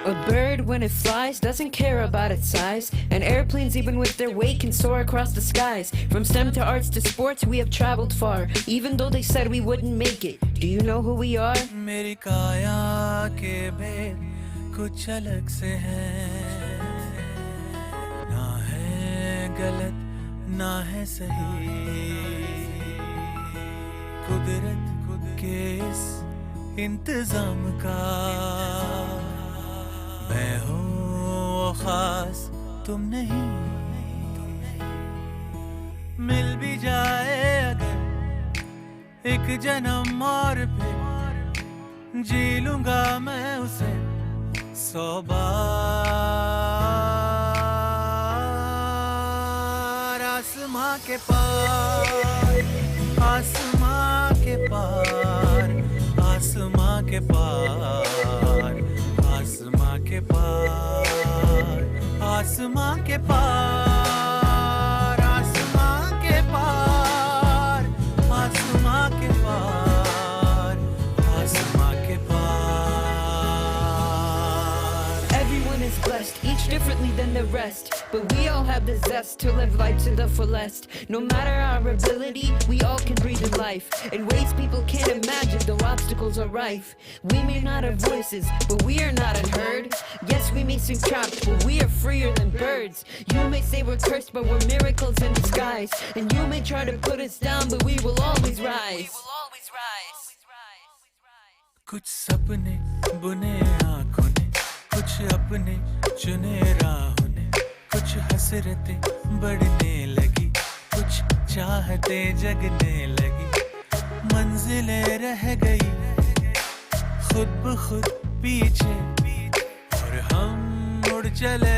A bird, when it flies, doesn't care about its size. And airplanes, even with their weight, can soar across the skies. From STEM to arts to sports, we have traveled far, even though they said we wouldn't make it. Do you know who we are? मेरी काया के भेद कुछ अलग से हैं, ना है गलत ना है सही, कुदरत के इस इंतजाम का मैं हूँ खास तुम नहीं, मिल भी जाए अगर एक जन्म और फिर जी लूंगा मैं उसे 100 बार। आसमां के पार, आसमां के पार, आसमां के पार, आसमां के पार, आसमां के पार, आसमां के पार, आसमां के पार, आसमां के पार। Everyone is blessed, each differently than the rest, but we all have the zest to live life to the fullest. No matter our ability, we all can breathe in life in ways people can't imagine, though obstacles are rife. We may not have voices, but we are not unheard. Yes, we may seem trapped, but we are freer than birds. You may say we're cursed, but we're miracles in disguise. And you may try to put us down, but we will always rise. कुछ सपने बुने आँखों ने, कुछ अपने चुने राहों ने, कुछ हसरतें बढ़ने लगी, कुछ चाहते जगने लगी, मंजिलें रह गई खुद ब खुद पीछे और हम उड़ चले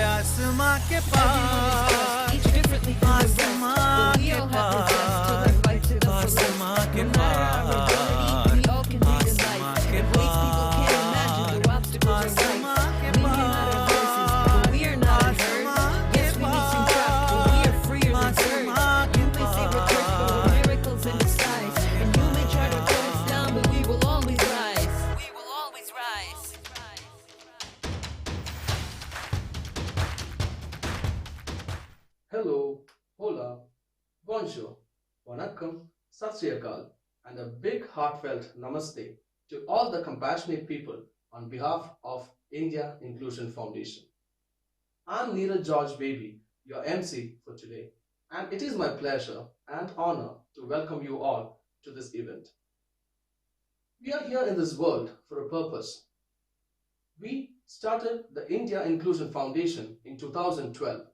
आसमां के पार, आसमां के पार, आसमां के पार, आसमां के पार, आसमां के पार, आसमां के पार, आसमां के Hello, hola, bonjour, vanakkam, sat sri akal, and a big heartfelt namaste to all the compassionate people on behalf of India Inclusion Foundation. I'm Neeraj George Baby, your MC for today, and it is my pleasure and honor to welcome you all to this event. We are here in this world for a purpose. We started the India Inclusion Foundation in 2012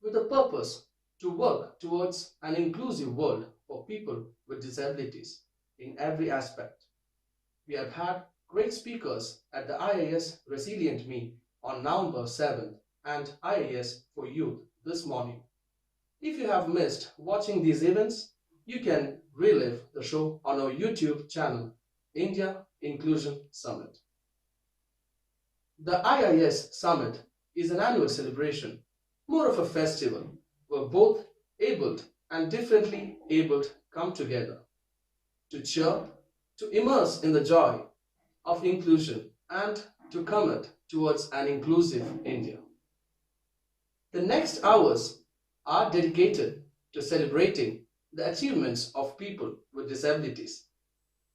with a purpose to work towards an inclusive world for people with disabilities in every aspect. We have had great speakers at the IIS Resilient Me on November 7th and IIS for Youth this morning. If you have missed watching these events, you can relive the show on our YouTube channel, India Inclusion Summit. The IIS Summit is an annual celebration, more of a festival, where both abled and differently abled come together to cheer, to immerse in the joy of inclusion, and to commit towards an inclusive India. The next hours are dedicated to celebrating the achievements of people with disabilities,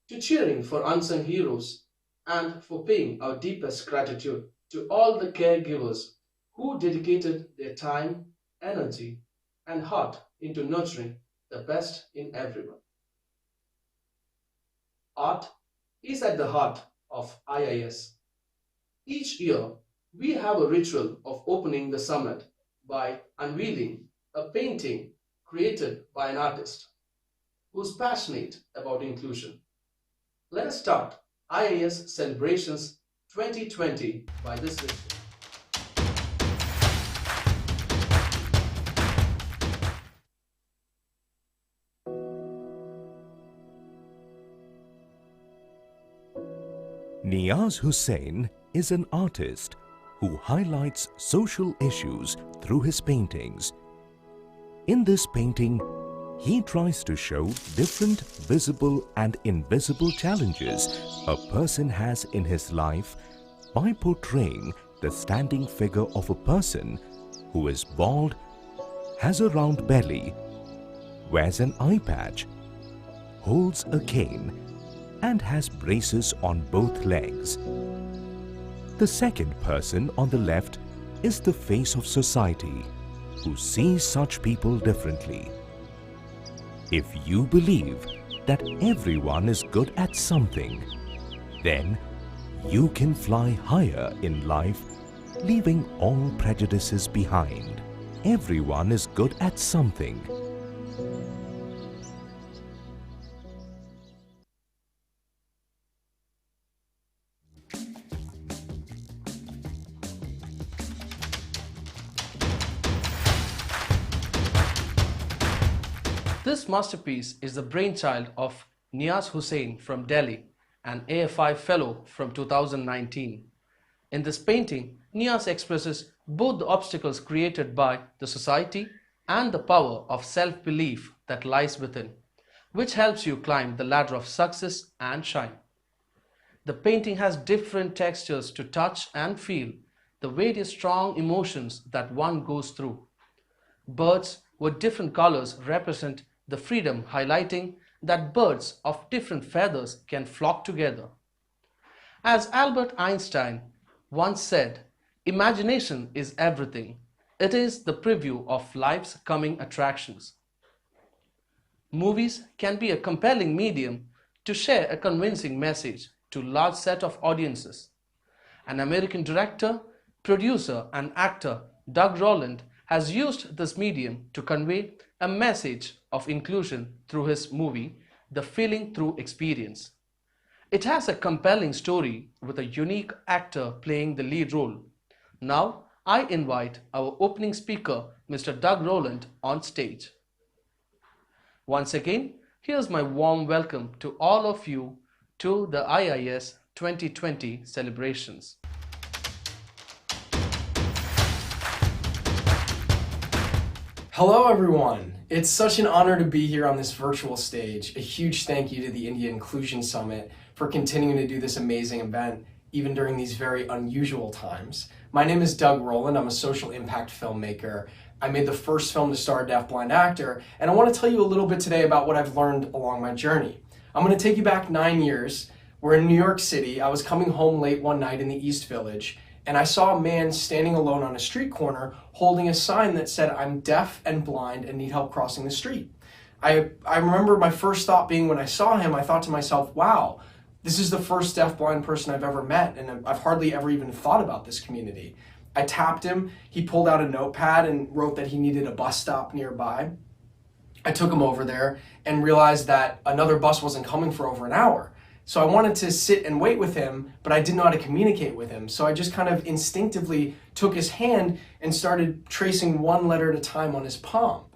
to cheering for unsung heroes, and for paying our deepest gratitude to all the caregivers who dedicated their time, energy, and heart into nurturing the best in everyone. Art is at the heart of IIS. Each year, we have a ritual of opening the summit by unveiling a painting created by an artist who's passionate about inclusion. Let us start IIS Celebrations 2020 by this ritual. Niyaz Hussain is an artist who highlights social issues through his paintings. In this painting, He tries to show different visible and invisible challenges a person has in his life by portraying the standing figure of a person who is bald, has a round belly, wears an eye patch, holds a cane, and has braces on both legs. The second person on the left is the face of society, who sees such people differently. If you believe that everyone is good at something, then you can fly higher in life, leaving all prejudices behind. Everyone is good at something. This masterpiece is the brainchild of Niaz Hussain from Delhi, an AFI fellow from 2019. In this painting, Niaz expresses both the obstacles created by the society and the power of self-belief that lies within, which helps you climb the ladder of success and shine. The painting has different textures to touch and feel the various strong emotions that one goes through. Birds with different colors represent the freedom, highlighting that birds of different feathers can flock together. As Albert Einstein once said, imagination is everything. It is the preview of life's coming attractions. Movies can be a compelling medium to share a convincing message to a large set of audiences. An American director, producer, and actor, Doug Rowland, has used this medium to convey a message of inclusion through his movie, The Feeling Through Experience. It has a compelling story with a unique actor playing the lead role. Now, I invite our opening speaker, Mr. Doug Rowland, on stage. Once again, here's my warm welcome to all of you to the IIS 2020 celebrations. Hello everyone! It's such an honor to be here on this virtual stage. A huge thank you to the India Inclusion Summit for continuing to do this amazing event, even during these very unusual times. My name is Doug Rowland. I'm a social impact filmmaker. I made the first film to star a deafblind actor, and I want to tell you a little bit today about what I've learned along my journey. I'm going to take you back 9 years. We're in New York City. I was coming home late one night in the East Village, and I saw a man standing alone on a street corner holding a sign that said, "I'm deaf and blind and need help crossing the street." I remember my first thought being when I saw him, I thought to myself, wow, this is the first deafblind person I've ever met, and I've hardly ever even thought about this community. I tapped him, he pulled out a notepad and wrote that he needed a bus stop nearby. I took him over there and realized that another bus wasn't coming for over an hour. So I wanted to sit and wait with him, but I didn't know how to communicate with him. So I just kind of instinctively took his hand and started tracing one letter at a time on his palm.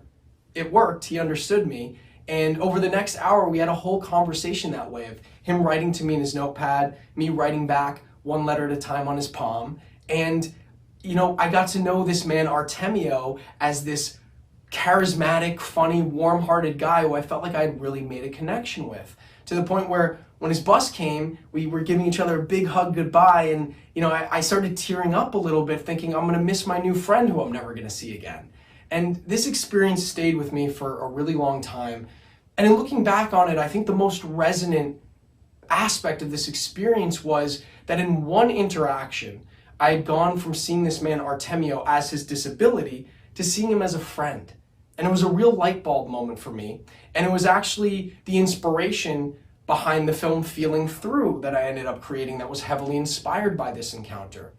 It worked, he understood me. And over the next hour, we had a whole conversation that way of him writing to me in his notepad, me writing back one letter at a time on his palm. And, you know, I got to know this man, Artemio, as this charismatic, funny, warm-hearted guy who I felt like I'd really made a connection with, to the point where when his bus came, we were giving each other a big hug goodbye, and you know, I started tearing up a little bit, thinking I'm gonna miss my new friend who I'm never gonna see again. And this experience stayed with me for a really long time. And in looking back on it, I think the most resonant aspect of this experience was that in one interaction, I had gone from seeing this man Artemio as his disability to seeing him as a friend. And it was a real light bulb moment for me. And it was actually the inspiration behind the film Feeling Through that I ended up creating that was heavily inspired by this encounter.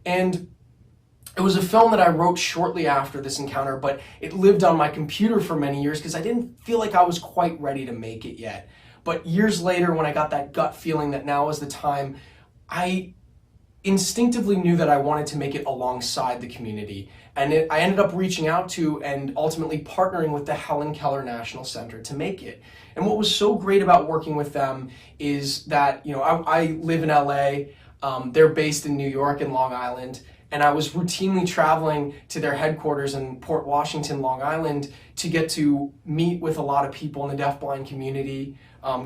And it was a film that I wrote shortly after this encounter, but it lived on my computer for many years because I didn't feel like I was quite ready to make it yet. But years later, when I got that gut feeling that now was the time, I instinctively knew that I wanted to make it alongside the community. And I ended up reaching out to and ultimately partnering with the Helen Keller National Center to make it. And what was so great about working with them is that, you know, I live in LA, they're based in New York and Long Island, and I was routinely traveling to their headquarters in Port Washington, Long Island, to get to meet with a lot of people in the deafblind community,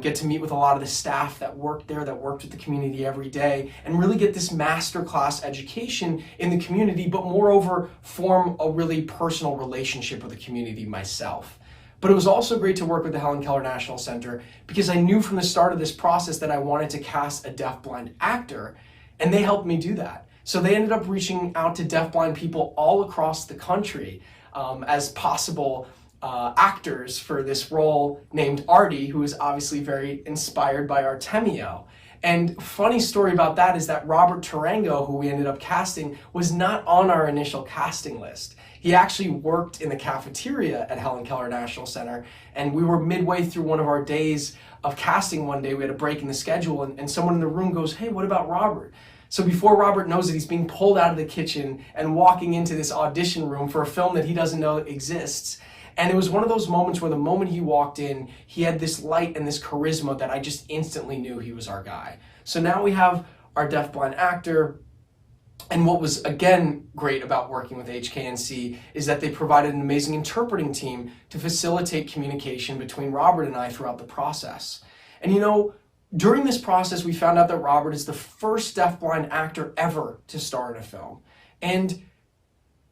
get to meet with a lot of the staff that worked there, that worked with the community every day, and really get this masterclass education in the community, but moreover, form a really personal relationship with the community myself. But it was also great to work with the Helen Keller National Center because I knew from the start of this process that I wanted to cast a deafblind actor, and they helped me do that. So they ended up reaching out to deafblind people all across the country as possible actors for this role named Artie, who is obviously very inspired by Artemio. And funny story about that is that Robert Tarango, who we ended up casting, was not on our initial casting list. He actually worked in the cafeteria at Helen Keller National Center, and we were midway through one of our days of casting one day. We had a break in the schedule, and someone in the room goes, "Hey, what about Robert?" So before Robert knows it, he's being pulled out of the kitchen and walking into this audition room for a film that he doesn't know exists. And it was one of those moments where the moment he walked in, he had this light and this charisma that I just instantly knew he was our guy. So now we have our deafblind actor. And what was, again, great about working with HKNC is that they provided an amazing interpreting team to facilitate communication between Robert and I throughout the process. And you know, during this process, we found out that Robert is the first deafblind actor ever to star in a film. And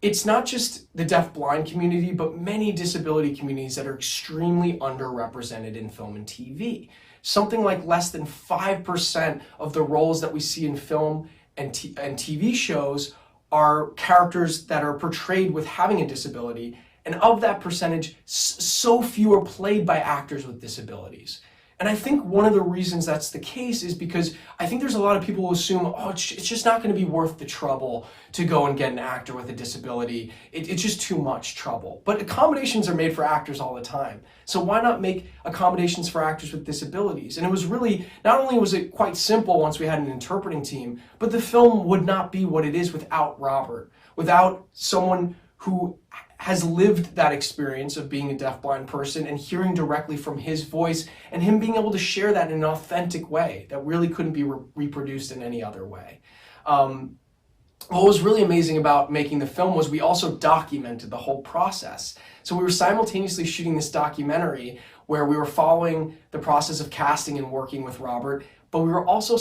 it's not just the deafblind community, but many disability communities that are extremely underrepresented in film and TV. Something like less than 5% of the roles that we see in film and TV shows are characters that are portrayed with having a disability. And of that percentage, so few are played by actors with disabilities. And I think one of the reasons that's the case is because I think there's a lot of people who assume, oh, it's just not going to be worth the trouble to go and get an actor with a disability. It's just too much trouble. But accommodations are made for actors all the time. So why not make accommodations for actors with disabilities? And it was really, not only was it quite simple once we had an interpreting team, but the film would not be what it is without Robert, without someone who has lived that experience of being a deafblind person and hearing directly from his voice and him being able to share that in an authentic way that really couldn't be reproduced in any other way. What was really amazing about making the film was we also documented the whole process. So we were simultaneously shooting this documentary where we were following the process of casting and working with Robert, but we were also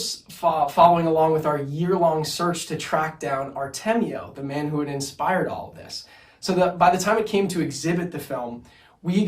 following along with our year-long search to track down Artemio, the man who had inspired all of this. So that by the time it came to exhibit the film, we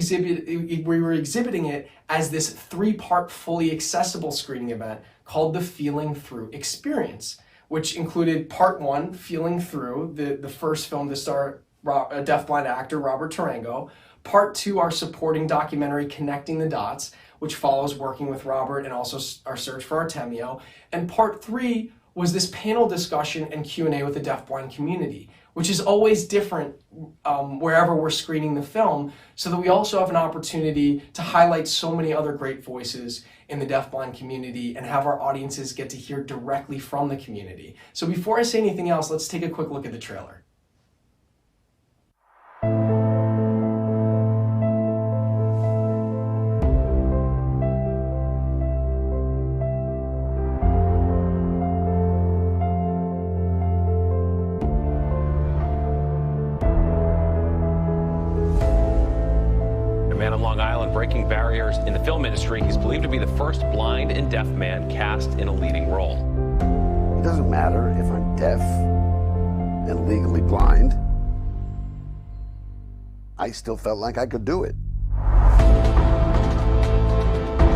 were exhibiting it as this 3-part fully accessible screening event called the Feeling Through Experience, which included part 1, Feeling Through, the first film to star a deafblind actor, Robert Tarango, part 2, our supporting documentary, Connecting the Dots, which follows working with Robert and also our search for Artemio, and part 3 was this panel discussion and Q&A with the deafblind community, which is always different wherever we're screening the film, so that we also have an opportunity to highlight so many other great voices in the deafblind community and have our audiences get to hear directly from the community. So before I say anything else, let's take a quick look at the trailer. Man on Long Island breaking barriers in the film industry. He's believed to be the first blind and deaf man cast in a leading role. It doesn't matter if I'm deaf and legally blind. I still felt like I could do it.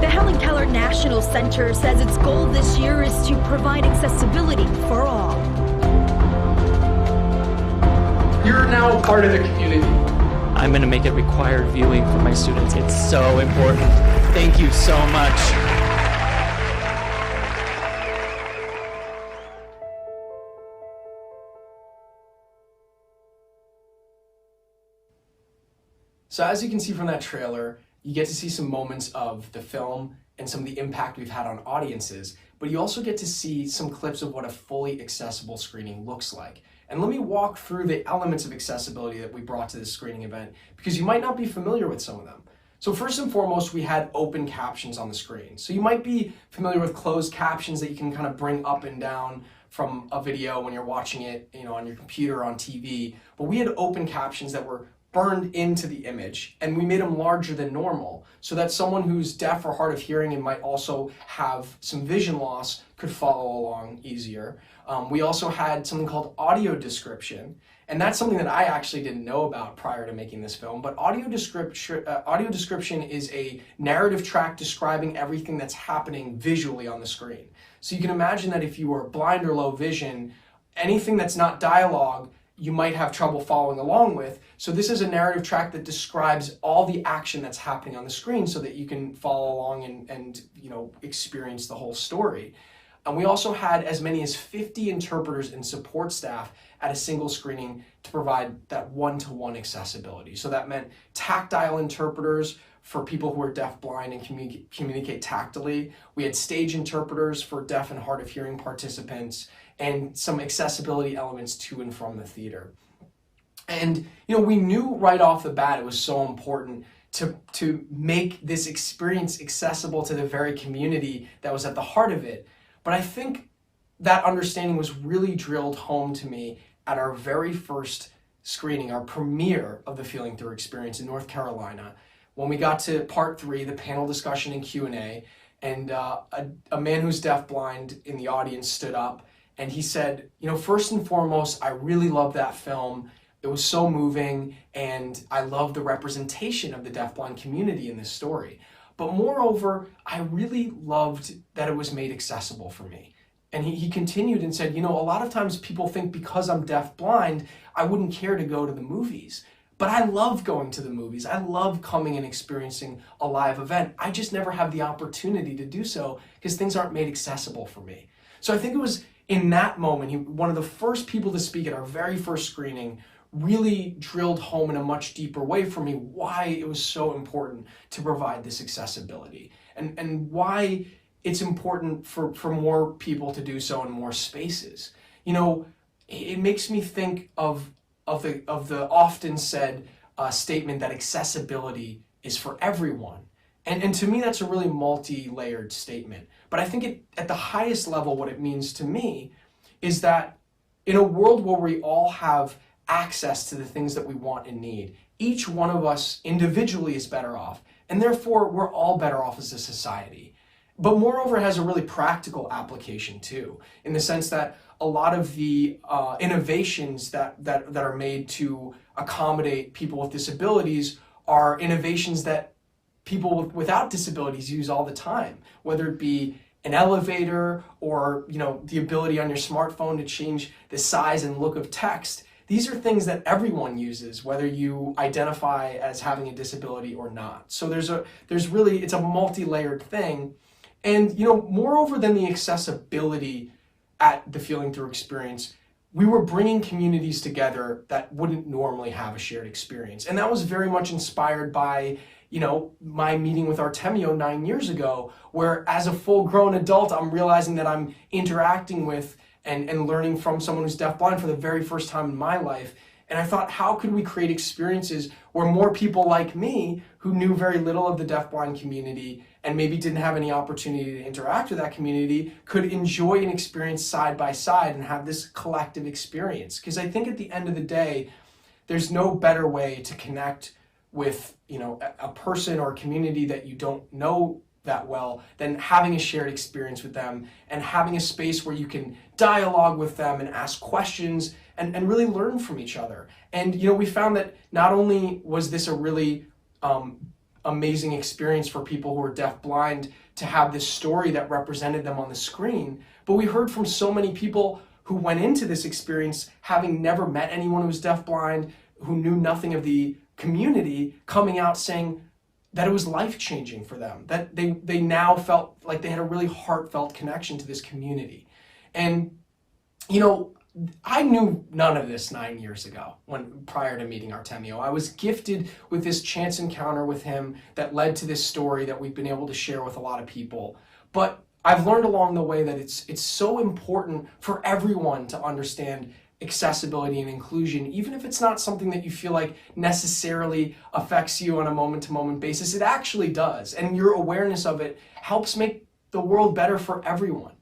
The Helen Keller National Center says its goal this year is to provide accessibility for all. You're now a part of the community. I'm going to make it required viewing for my students. It's so important. Thank you so much. So as you can see from that trailer, you get to see some moments of the film and some of the impact we've had on audiences, but you also get to see some clips of what a fully accessible screening looks like. And let me walk through the elements of accessibility that we brought to this screening event, because you might not be familiar with some of them. So first and foremost, we had open captions on the screen. So you might be familiar with closed captions that you can kind of bring up and down from a video when you're watching it, on your computer or on TV, but we had open captions that were burned into the image, and we made them larger than normal so that someone who's deaf or hard of hearing and might also have some vision loss could follow along easier. We also had something called audio description, and that's something that I actually didn't know about prior to making this film, but audio description is a narrative track describing everything that's happening visually on the screen. So you can imagine that if you are blind or low vision, anything that's not dialogue, you might have trouble following along with. So this is a narrative track that describes all the action that's happening on the screen so that you can follow along and experience the whole story. And we also had as many as 50 interpreters and support staff at a single screening to provide that one-to-one accessibility. So that meant tactile interpreters for people who are deaf, blind, and communicate tactily. We had stage interpreters for deaf and hard of hearing participants, and some accessibility elements to and from the theater. And we knew right off the bat it was so important to make this experience accessible to the very community that was at the heart of it. But I think that understanding was really drilled home to me at our very first screening, our premiere of the Feeling Through experience in North Carolina, when we got to part 3, the panel discussion and Q&A, and a man who's deafblind in the audience stood up and he said, first and foremost, I really love that film. It was so moving, and I love the representation of the deafblind community in this story. But moreover, I really loved that it was made accessible for me. And he continued and said, a lot of times people think because I'm deafblind, I wouldn't care to go to the movies. But I love going to the movies. I love coming and experiencing a live event. I just never have the opportunity to do so because things aren't made accessible for me. So I think it was in that moment, one of the first people to speak at our very first screening really drilled home in a much deeper way for me why it was so important to provide this accessibility and why it's important for more people to do so in more spaces. It makes me think of the often said statement that accessibility is for everyone. And to me, that's a really multi-layered statement. But I think at the highest level, what it means to me is that in a world where we all have access to the things that we want and need, each one of us individually is better off, and therefore we're all better off as a society. But moreover, it has a really practical application too, in the sense that a lot of the innovations that are made to accommodate people with disabilities are innovations that people without disabilities use all the time, whether it be an elevator or the ability on your smartphone to change the size and look of text. These are things that everyone uses, whether you identify as having a disability or not. So it's a multi-layered thing. And moreover than the accessibility at the Feeling Through experience, we were bringing communities together that wouldn't normally have a shared experience. And that was very much inspired by my meeting with Artemio 9 years ago, where as a full-grown adult, I'm realizing that I'm interacting with and learning from someone who's deafblind for the very first time in my life. And I thought, how could we create experiences where more people like me, who knew very little of the deafblind community and maybe didn't have any opportunity to interact with that community, could enjoy an experience side by side and have this collective experience? Because I think at the end of the day, there's no better way to connect with a person or a community that you don't know that well than having a shared experience with them and having a space where you can dialogue with them and ask questions and really learn from each other. And we found that not only was this a really amazing experience for people who are deafblind to have this story that represented them on the screen, but we heard from so many people who went into this experience having never met anyone who was deafblind, who knew nothing of the community, coming out saying that it was life-changing for them, that they now felt like they had a really heartfelt connection to this community. And I knew none of this 9 years ago prior to meeting Artemio. I was gifted with this chance encounter with him that led to this story that we've been able to share with a lot of people. But I've learned along the way that it's so important for everyone to understand accessibility and inclusion, even if it's not something that you feel like necessarily affects you on a moment-to-moment basis. It actually does, and your awareness of it helps make the world better for everyone.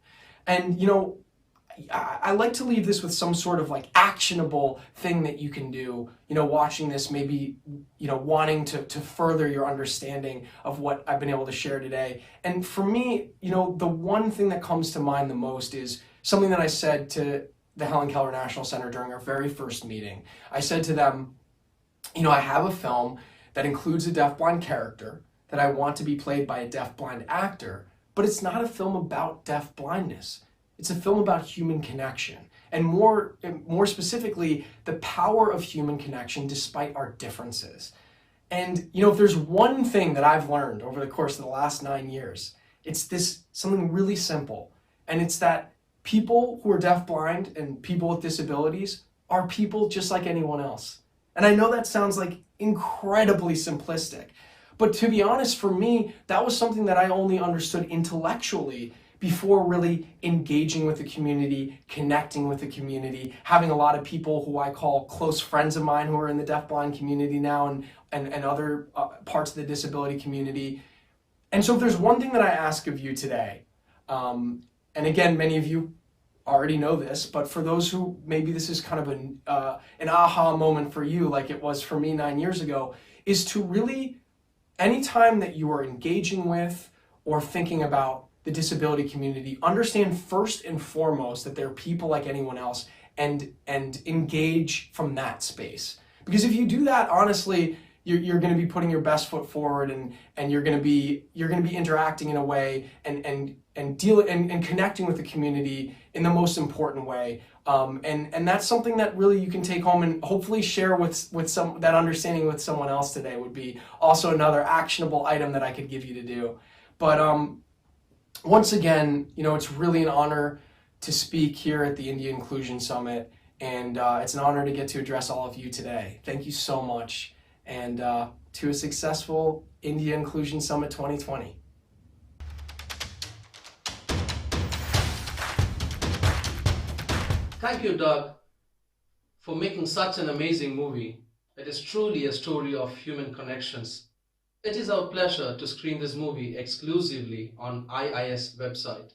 And I like to leave this with some sort of like actionable thing that you can do, watching this, maybe, wanting to further your understanding of what I've been able to share today. And for me, the one thing that comes to mind the most is something that I said to the Helen Keller National Center during our very first meeting. I said to them, I have a film that includes a deafblind character that I want to be played by a deafblind actor, but it's not a film about deafblindness. It's a film about human connection, and more specifically, the power of human connection despite our differences. And if there's one thing that I've learned over the course of the last 9 years, it's something really simple, and it's that people who are deafblind and people with disabilities are people just like anyone else. And I know that sounds like incredibly simplistic, but to be honest, for me, that was something that I only understood intellectually before really engaging with the community, connecting with the community, having a lot of people who I call close friends of mine who are in the deafblind community now and other parts of the disability community. And so if there's one thing that I ask of you today, and again, many of you already know this, but for those who maybe this is kind of an aha moment for you, like it was for me 9 years ago, is to really, anytime that you are engaging with or thinking about the disability community, understand first and foremost that they're people like anyone else, and engage from that space. Because if you do that, honestly, you're going to be putting your best foot forward, and you're going to be interacting in a way and connecting with the community in the most important way. And that's something that really you can take home and hopefully share with some that understanding with someone else today. Would be also another actionable item that I could give you to do. But once again, it's really an honor to speak here at the India Inclusion Summit, and it's an honor to get to address all of you today. Thank you so much, and to a successful India Inclusion Summit 2020. Thank you, Doug, for making such an amazing movie. It is truly a story of human connections. It is our pleasure to screen this movie exclusively on IIS website.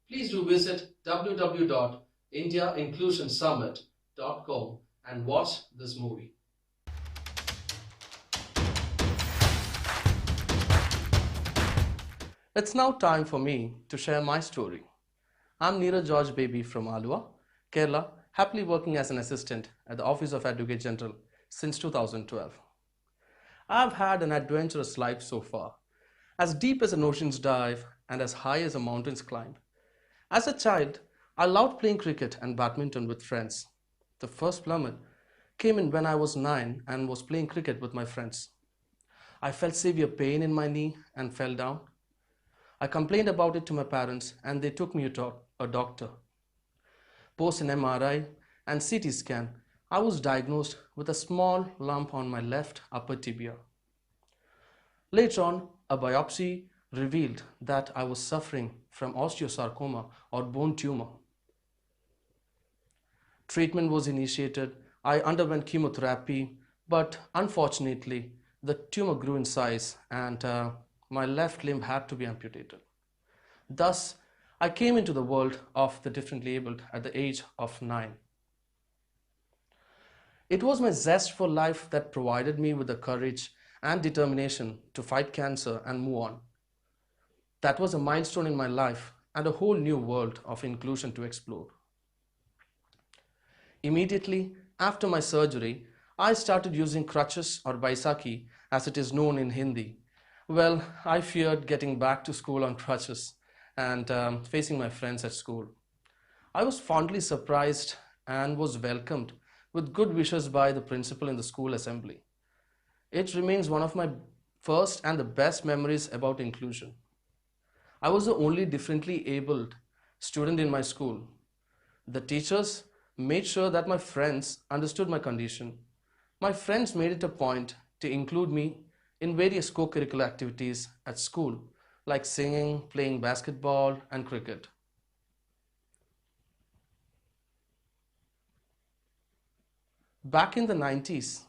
Please do visit www.indiainclusionsummit.com and watch this movie. It's now time for me to share my story. I'm Neeraj George Baby from Alua, Kerala, happily working as an assistant at the Office of Advocate General since 2012. I've had an adventurous life so far, as deep as an ocean's dive and as high as a mountain's climb. As a child, I loved playing cricket and badminton with friends. The first plummet came in when I was 9 and was playing cricket with my friends. I felt severe pain in my knee and fell down. I complained about it to my parents and they took me to a doctor. Post an MRI and CT scan, I was diagnosed with a small lump on my left upper tibia. Later on, a biopsy revealed that I was suffering from osteosarcoma or bone tumor. Treatment was initiated. I underwent chemotherapy, but unfortunately, the tumor grew in size and my left limb had to be amputated. Thus, I came into the world of the differently abled at the age of 9. It was my zest for life that provided me with the courage and determination to fight cancer and move on. That was a milestone in my life and a whole new world of inclusion to explore. Immediately after my surgery, I started using crutches or Baisakhi as it is known in Hindi. Well, I feared getting back to school on crutches and facing my friends at school. I was fondly surprised and was welcomed with good wishes by the principal in the school assembly. It remains one of my first and the best memories about inclusion. I was the only differently abled student in my school. The teachers made sure that my friends understood my condition. My friends made it a point to include me in various co-curricular activities at school, like singing, playing basketball, and cricket. Back in the 90s,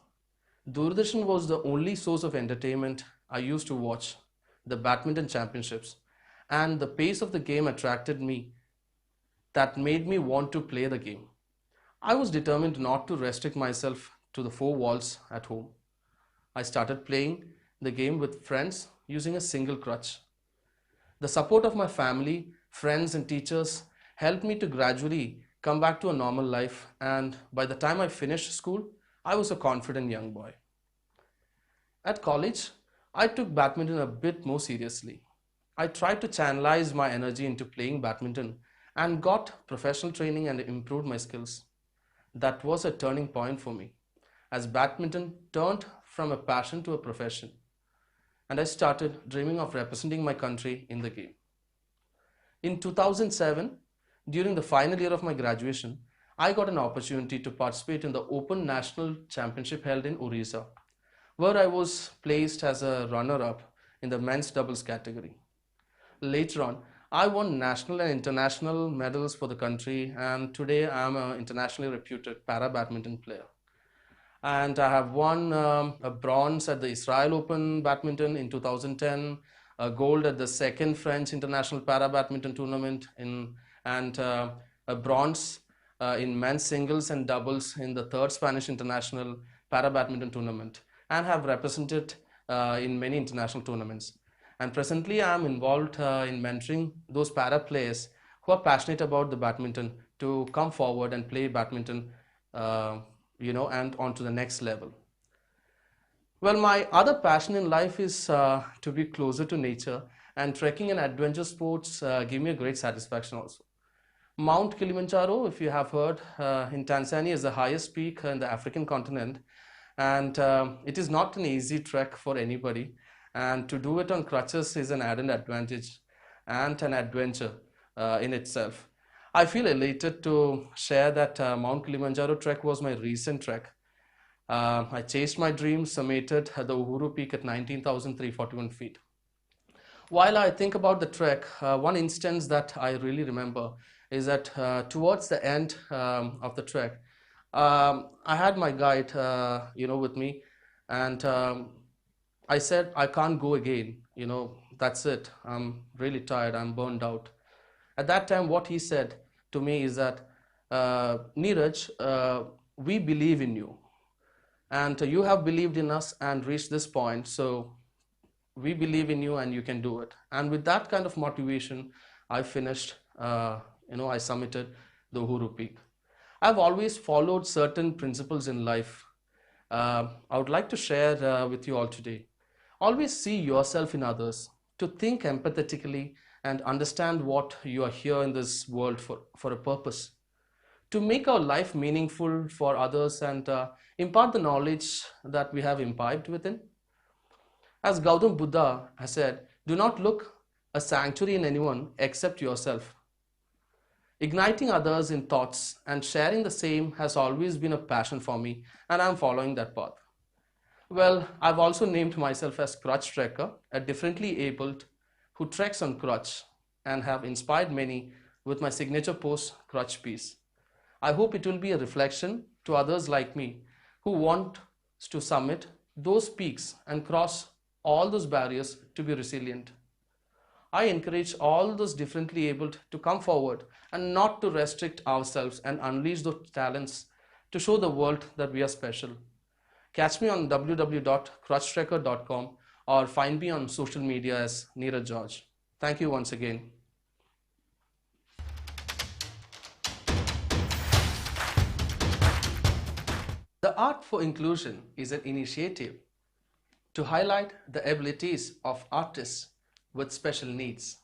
Doordarshan was the only source of entertainment I used to watch, the badminton championships, and the pace of the game attracted me that made me want to play the game. I was determined not to restrict myself to the four walls at home. I started playing the game with friends using a single crutch. The support of my family, friends, and teachers helped me to gradually come back to a normal life, and by the time I finished school, I was a confident young boy. At college, I took badminton a bit more seriously. I tried to channelize my energy into playing badminton and got professional training and improved my skills. That was a turning point for me, as badminton turned from a passion to a profession, and I started dreaming of representing my country in the game. In 2007, during the final year of my graduation, I got an opportunity to participate in the Open National Championship held in Orissa, where I was placed as a runner-up in the men's doubles category. Later on, I won national and international medals for the country, and today I am an internationally reputed para-badminton player. And I have won a bronze at the Israel Open Badminton in 2010, a gold at the second French International Para-Badminton Tournament, and a bronze in men's singles and doubles in the third Spanish International Para-Badminton Tournament, and have represented in many international tournaments. And presently I am involved in mentoring those para players who are passionate about the badminton to come forward and play badminton, and on to the next level. Well, my other passion in life is to be closer to nature, and trekking and adventure sports give me a great satisfaction also. Mount Kilimanjaro, if you have heard, in Tanzania is the highest peak in the African continent, and it is not an easy trek for anybody, and to do it on crutches is an added advantage and an adventure in itself. I feel elated to share that Mount Kilimanjaro trek was my recent trek. I chased my dreams, summited the Uhuru Peak at 19,341 feet. While I think about the trek, one instance that I really remember is that towards the end of the trek, I had my guide, with me, and I said, I can't go again, that's it. I'm really tired, I'm burned out. At that time, what he said to me is that, Neeraj, we believe in you, and you have believed in us and reached this point, so we believe in you and you can do it. And with that kind of motivation, I finished, I summited the Uhuru Peak. I've always followed certain principles in life. I would like to share with you all today. Always see yourself in others, to think empathetically and understand what you are here in this world for a purpose, to make our life meaningful for others and impart the knowledge that we have imbibed within. As Gautam Buddha has said, do not look a sanctuary in anyone except yourself. Igniting others in thoughts and sharing the same has always been a passion for me, and I'm following that path. Well, I've also named myself as Crutch Trekker, a differently abled who treks on crutch, and have inspired many with my signature pose, Crutch Piece. I hope it will be a reflection to others like me who want to summit those peaks and cross all those barriers to be resilient. I encourage all those differently abled to come forward and not to restrict ourselves and unleash those talents to show the world that we are special. Catch me on www.crutchtrekker.com or find me on social media as Neeraj George. Thank you once again. The Art for Inclusion is an initiative to highlight the abilities of artists with special needs.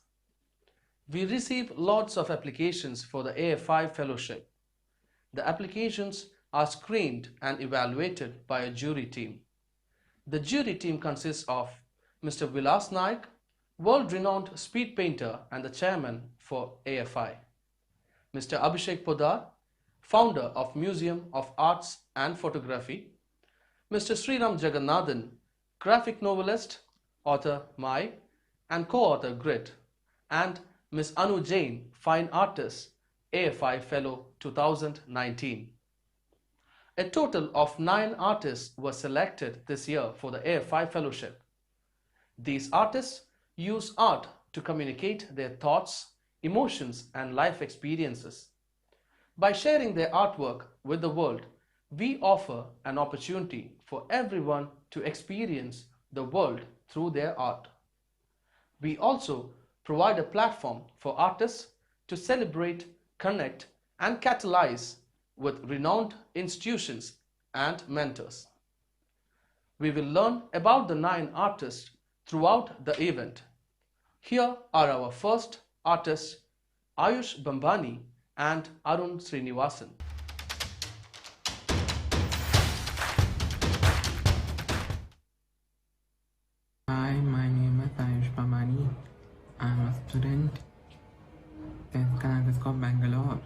We receive lots of applications for the AFI Fellowship. The applications are screened and evaluated by a jury team. The jury team consists of Mr. Vilas Naik, world-renowned speed painter and the chairman for AFI, Mr. Abhishek Podar, founder of Museum of Arts and Photography, Mr. Sriram Jagannathan, graphic novelist, author Mai, and co-author Grit, and Ms. Anu Jain, fine artist, AFI Fellow 2019. A total of 9 artists were selected this year for the AFI Fellowship. These artists use art to communicate their thoughts, emotions, and life experiences. By sharing their artwork with the world, we offer an opportunity for everyone to experience the world through their art. We also provide a platform for artists to celebrate, connect, and catalyze with renowned institutions and mentors. We will learn about the 9 artists throughout the event. Here are our first artists, Ayush Bambani and Arun Srinivasan. Hi, my name is Ayush Bambani. I'm a student in IIS Bangalore.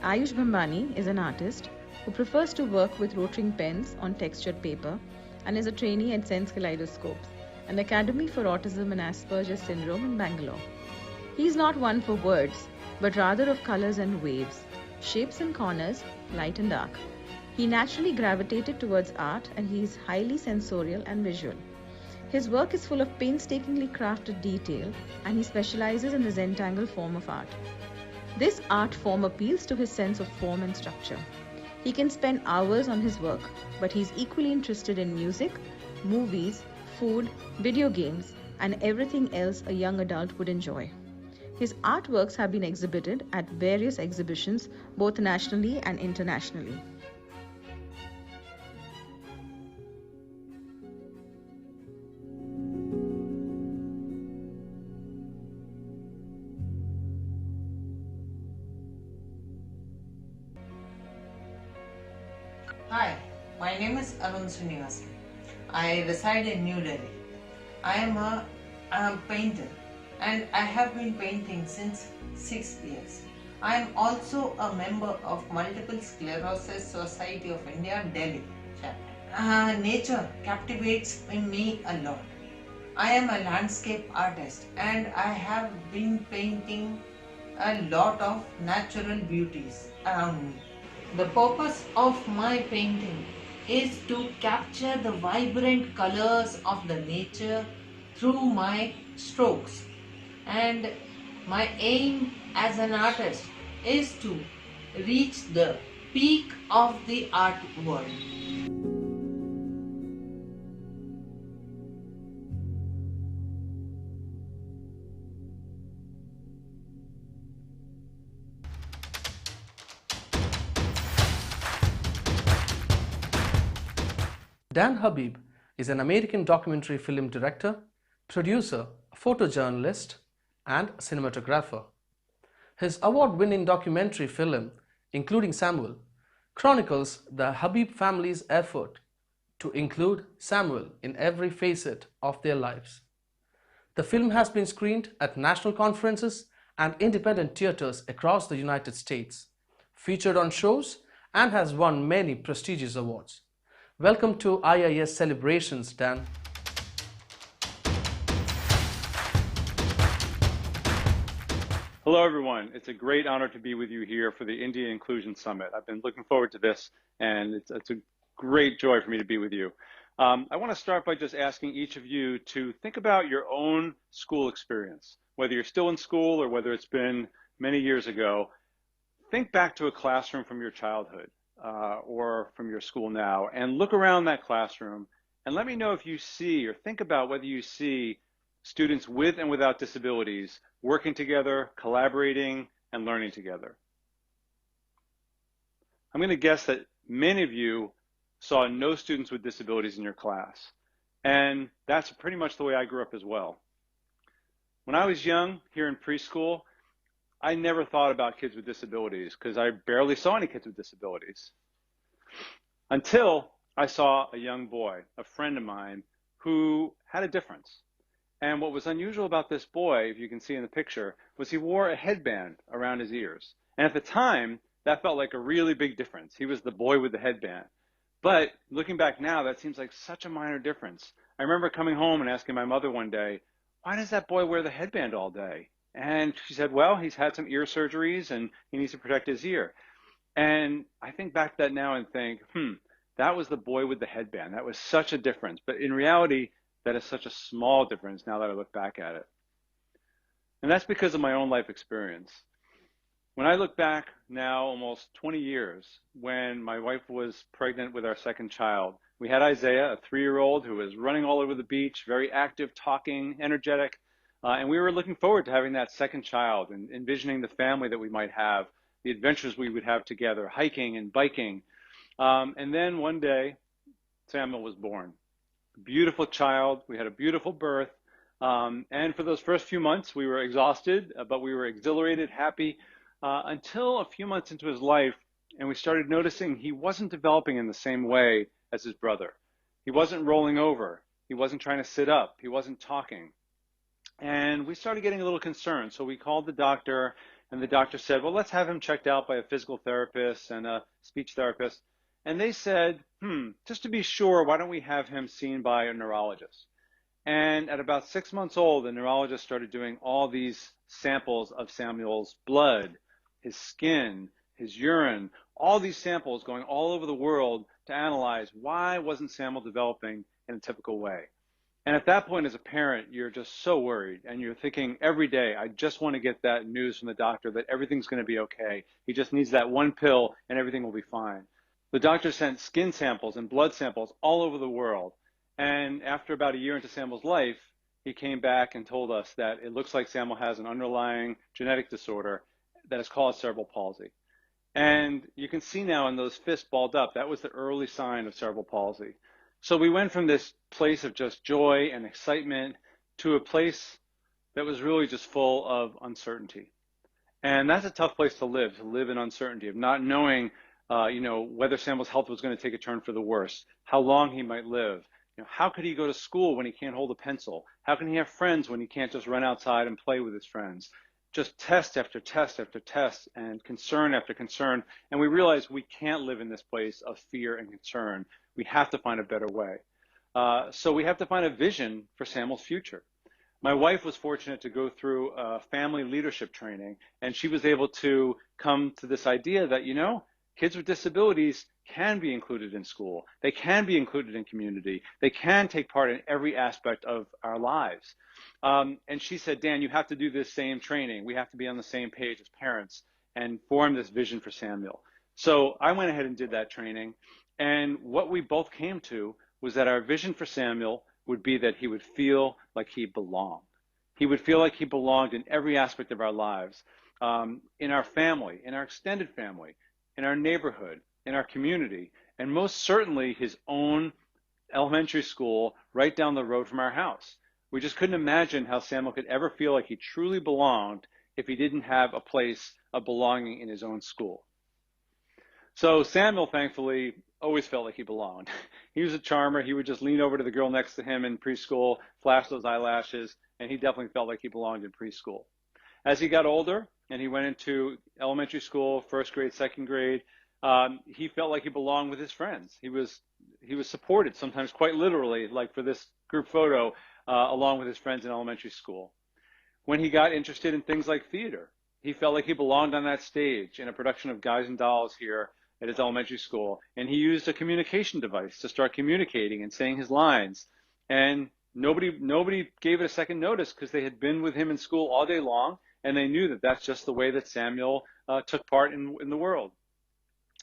Ayush Bambani is an artist who prefers to work with rotring pens on textured paper and is a trainee at Sense Kaleidoscopes, an academy for autism and Asperger's syndrome in Bangalore. He is not one for words, but rather of colors and waves, shapes and corners, light and dark. He naturally gravitated towards art and he is highly sensorial and visual. His work is full of painstakingly crafted detail and he specializes in the Zentangle form of art. This art form appeals to his sense of form and structure. He can spend hours on his work, but he is equally interested in music, movies, food, video games, and everything else a young adult would enjoy. His artworks have been exhibited at various exhibitions, both nationally and internationally. Hi, my name is Arun Srinivasan. I reside in New Delhi. I am a painter and I have been painting since 6 years. I am also a member of Multiple Sclerosis Society of India, Delhi chapter. Nature captivates me a lot. I am a landscape artist and I have been painting a lot of natural beauties around me. The purpose of my painting is to capture the vibrant colors of the nature through my strokes, and my aim as an artist is to reach the peak of the art world. Dan Habib is an American documentary film director, producer, photojournalist, and cinematographer. His award-winning documentary film, including Samuel, chronicles the Habib family's effort to include Samuel in every facet of their lives. The film has been screened at national conferences and independent theaters across the United States, featured on shows, and has won many prestigious awards. Welcome to IIS Celebrations, Dan. Hello, everyone. It's a great honor to be with you here for the India Inclusion Summit. I've been looking forward to this, and it's a great joy for me to be with you. I want to start by just asking each of you to think about your own school experience, whether you're still in school or whether it's been many years ago. Think back to a classroom from your childhood. Or from your school now, and look around that classroom and let me know if you see or think about whether you see students with and without disabilities working together, collaborating, and learning together. I'm going to guess that many of you saw no students with disabilities in your class, and that's pretty much the way I grew up as well. When I was young, here in preschool, I never thought about kids with disabilities because I barely saw any kids with disabilities. Until I saw a young boy, a friend of mine, who had a difference. And what was unusual about this boy, if you can see in the picture, was he wore a headband around his ears. And at the time, that felt like a really big difference. He was the boy with the headband. But looking back now, that seems like such a minor difference. I remember coming home and asking my mother one day, why does that boy wear the headband all day? And she said, well, he's had some ear surgeries and he needs to protect his ear. And I think back to that now and think, that was the boy with the headband. That was such a difference. But in reality, that is such a small difference now that I look back at it. And that's because of my own life experience. When I look back now, almost 20 years, when my wife was pregnant with our second child, we had Isaiah, a 3-year-old who was running all over the beach, very active, talking, energetic, and we were looking forward to having that second child and envisioning the family that we might have, the adventures we would have together, hiking and biking. And then one day, Samuel was born. A beautiful child. We had a beautiful birth. And for those first few months, we were exhausted, but we were exhilarated, happy, until a few months into his life, and we started noticing he wasn't developing in the same way as his brother. He wasn't rolling over. He wasn't trying to sit up. He wasn't talking. And we started getting a little concerned. So we called the doctor, and the doctor said, well, let's have him checked out by a physical therapist and a speech therapist. And they said, just to be sure, why don't we have him seen by a neurologist? And at about 6 months old, the neurologist started doing all these samples of Samuel's blood, his skin, his urine, all these samples going all over the world to analyze why wasn't Samuel developing in a typical way. And at that point, as a parent, you're just so worried, and you're thinking every day, I just want to get that news from the doctor that everything's going to be okay. He just needs that one pill and everything will be fine. The doctor sent skin samples and blood samples all over the world. And after about a year into Samuel's life, he came back and told us that it looks like Samuel has an underlying genetic disorder that is called cerebral palsy. And you can see now in those fists balled up, that was the early sign of cerebral palsy. So we went from this place of just joy and excitement to a place that was really just full of uncertainty. And that's a tough place to live in uncertainty, of not knowing whether Samuel's health was going to take a turn for the worse, how long he might live. How could he go to school when he can't hold a pencil? How can he have friends when he can't just run outside and play with his friends? Just test after test after test and concern after concern. And we realized we can't live in this place of fear and concern. We have to find a better way. So we have to find a vision for Samuel's future. My wife was fortunate to go through family leadership training, and she was able to come to this idea that, kids with disabilities can be included in school. They can be included in community. They can take part in every aspect of our lives. And she said, Dan, you have to do this same training. We have to be on the same page as parents and form this vision for Samuel. So I went ahead and did that training. And what we both came to was that our vision for Samuel would be that he would feel like he belonged. He would feel like he belonged in every aspect of our lives, in our family, in our extended family, in our neighborhood, in our community, and most certainly his own elementary school right down the road from our house. We just couldn't imagine how Samuel could ever feel like he truly belonged if he didn't have a place of belonging in his own school. So Samuel, thankfully, always felt like he belonged. He was a charmer. He would just lean over to the girl next to him in preschool, flash those eyelashes, and he definitely felt like he belonged in preschool. As he got older and he went into elementary school, first grade, second grade, he felt like he belonged with his friends. He was supported, sometimes quite literally, like for this group photo, along with his friends in elementary school. When he got interested in things like theater, he felt like he belonged on that stage in a production of Guys and Dolls here at his elementary school. And he used a communication device to start communicating and saying his lines. And nobody gave it a second notice because they had been with him in school all day long, and they knew that that's just the way that Samuel took part in the world.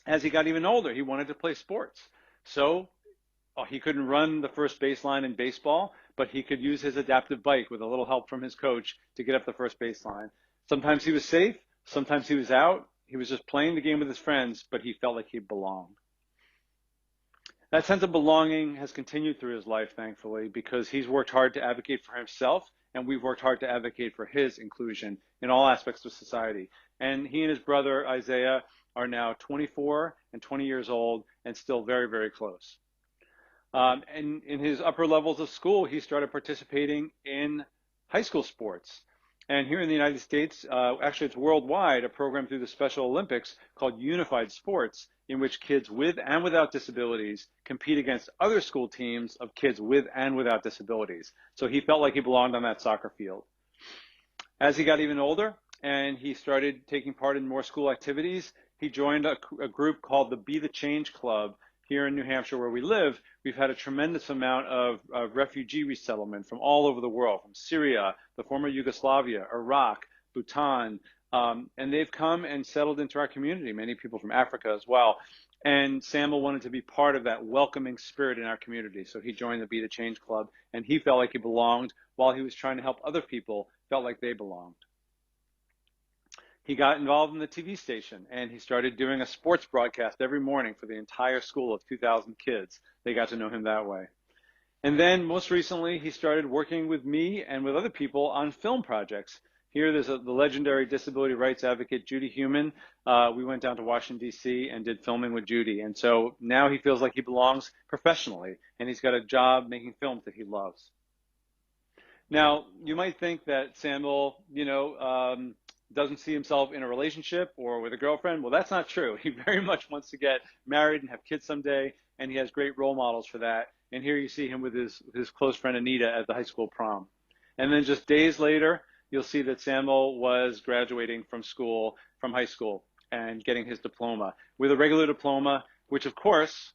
As he got even older, he wanted to play sports. So he couldn't run the first baseline in baseball, but he could use his adaptive bike with a little help from his coach to get up the first baseline. Sometimes he was safe, sometimes he was out. He was just playing the game with his friends, but he felt like he belonged. That sense of belonging has continued through his life, thankfully, because he's worked hard to advocate for himself, and we've worked hard to advocate for his inclusion in all aspects of society. And he and his brother, Isaiah, are now 24 and 20 years old and still very, very close. And in his upper levels of school, he started participating in high school sports. And here in the United States, actually it's worldwide, a program through the Special Olympics called Unified Sports, in which kids with and without disabilities compete against other school teams of kids with and without disabilities. So he felt like he belonged on that soccer field. As he got even older and he started taking part in more school activities, he joined a group called the Be the Change Club here in New Hampshire where we live, we've had a tremendous amount of refugee resettlement from all over the world, from Syria, the former Yugoslavia, Iraq, Bhutan, and they've come and settled into our community, many people from Africa as well. And Samuel wanted to be part of that welcoming spirit in our community. So he joined the Be the Change Club, and he felt like he belonged while he was trying to help other people felt like they belonged. He got involved in the TV station, and he started doing a sports broadcast every morning for the entire school of 2,000 kids. They got to know him that way. And then most recently, he started working with me and with other people on film projects. Here, there's the legendary disability rights advocate, Judy Heumann. We went down to Washington, D.C. and did filming with Judy. And so now he feels like he belongs professionally, and he's got a job making films that he loves. Now, you might think that Samuel, doesn't see himself in a relationship or with a girlfriend. Well, that's not true. He very much wants to get married and have kids someday, and he has great role models for that. And here you see him with his close friend Anita at the high school prom. And then just days later, you'll see that Samuel was graduating from high school, and getting his diploma with a regular diploma, which of course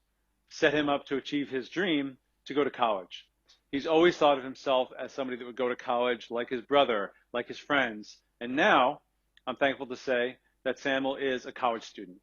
set him up to achieve his dream to go to college. He's always thought of himself as somebody that would go to college like his brother, like his friends. And now I'm thankful to say that Samuel is a college student,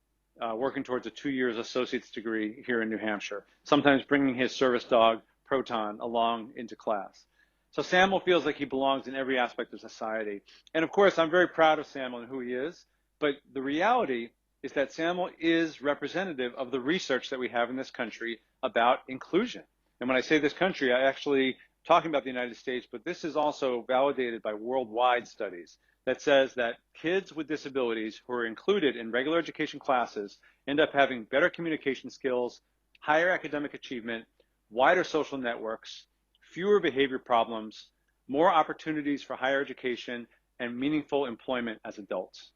working towards a 2-year associate's degree here in New Hampshire, sometimes bringing his service dog, Proton, along into class. So Samuel feels like he belongs in every aspect of society. And of course, I'm very proud of Samuel and who he is, but the reality is that Samuel is representative of the research that we have in this country about inclusion. And when I say this country, I actually talking about the United States, but this is also validated by worldwide studies that says that kids with disabilities who are included in regular education classes end up having better communication skills, higher academic achievement, wider social networks, fewer behavior problems, more opportunities for higher education, and meaningful employment as adults.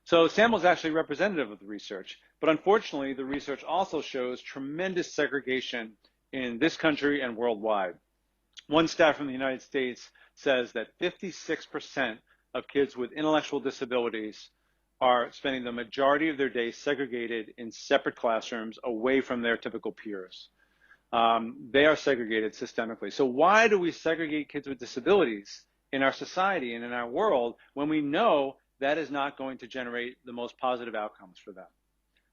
So Samuel's actually representative of the research, but unfortunately the research also shows tremendous segregation in this country and worldwide. One stat from the United States says that 56% of kids with intellectual disabilities are spending the majority of their day segregated in separate classrooms away from their typical peers. They are segregated systemically. So why do we segregate kids with disabilities in our society and in our world when we know that is not going to generate the most positive outcomes for them?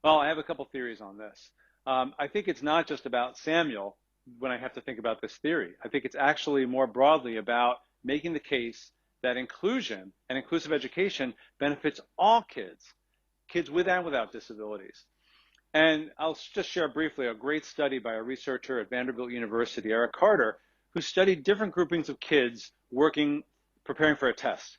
Well, I have a couple theories on this. I think it's not just about Samuel when I have to think about this theory. I think it's actually more broadly about making the case that inclusion and inclusive education benefits all kids, kids with and without disabilities. And I'll just share briefly a great study by a researcher at Vanderbilt University, Eric Carter, who studied different groupings of kids preparing for a test.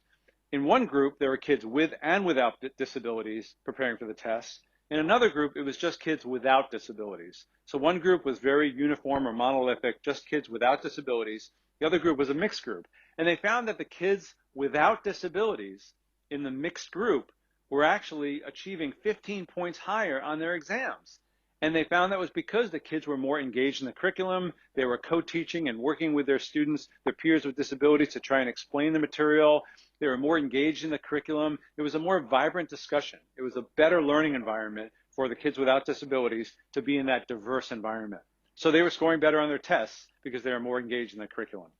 In one group, there were kids with and without disabilities preparing for the test. In another group, it was just kids without disabilities. So one group was very uniform or monolithic, just kids without disabilities. The other group was a mixed group. And they found that the kids without disabilities in the mixed group were actually achieving 15 points higher on their exams. And they found that was because the kids were more engaged in the curriculum. They were co-teaching and working with their students, their peers with disabilities, to try and explain the material. They were more engaged in the curriculum. It was a more vibrant discussion. It was a better learning environment for the kids without disabilities to be in that diverse environment. So they were scoring better on their tests because they were more engaged in the curriculum.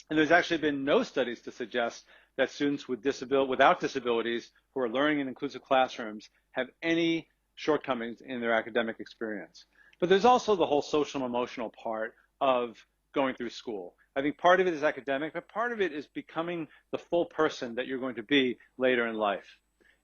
And there's actually been no studies to suggest that students without disabilities who are learning in inclusive classrooms have any shortcomings in their academic experience. But there's also the whole social and emotional part of going through school. I think part of it is academic, but part of it is becoming the full person that you're going to be later in life.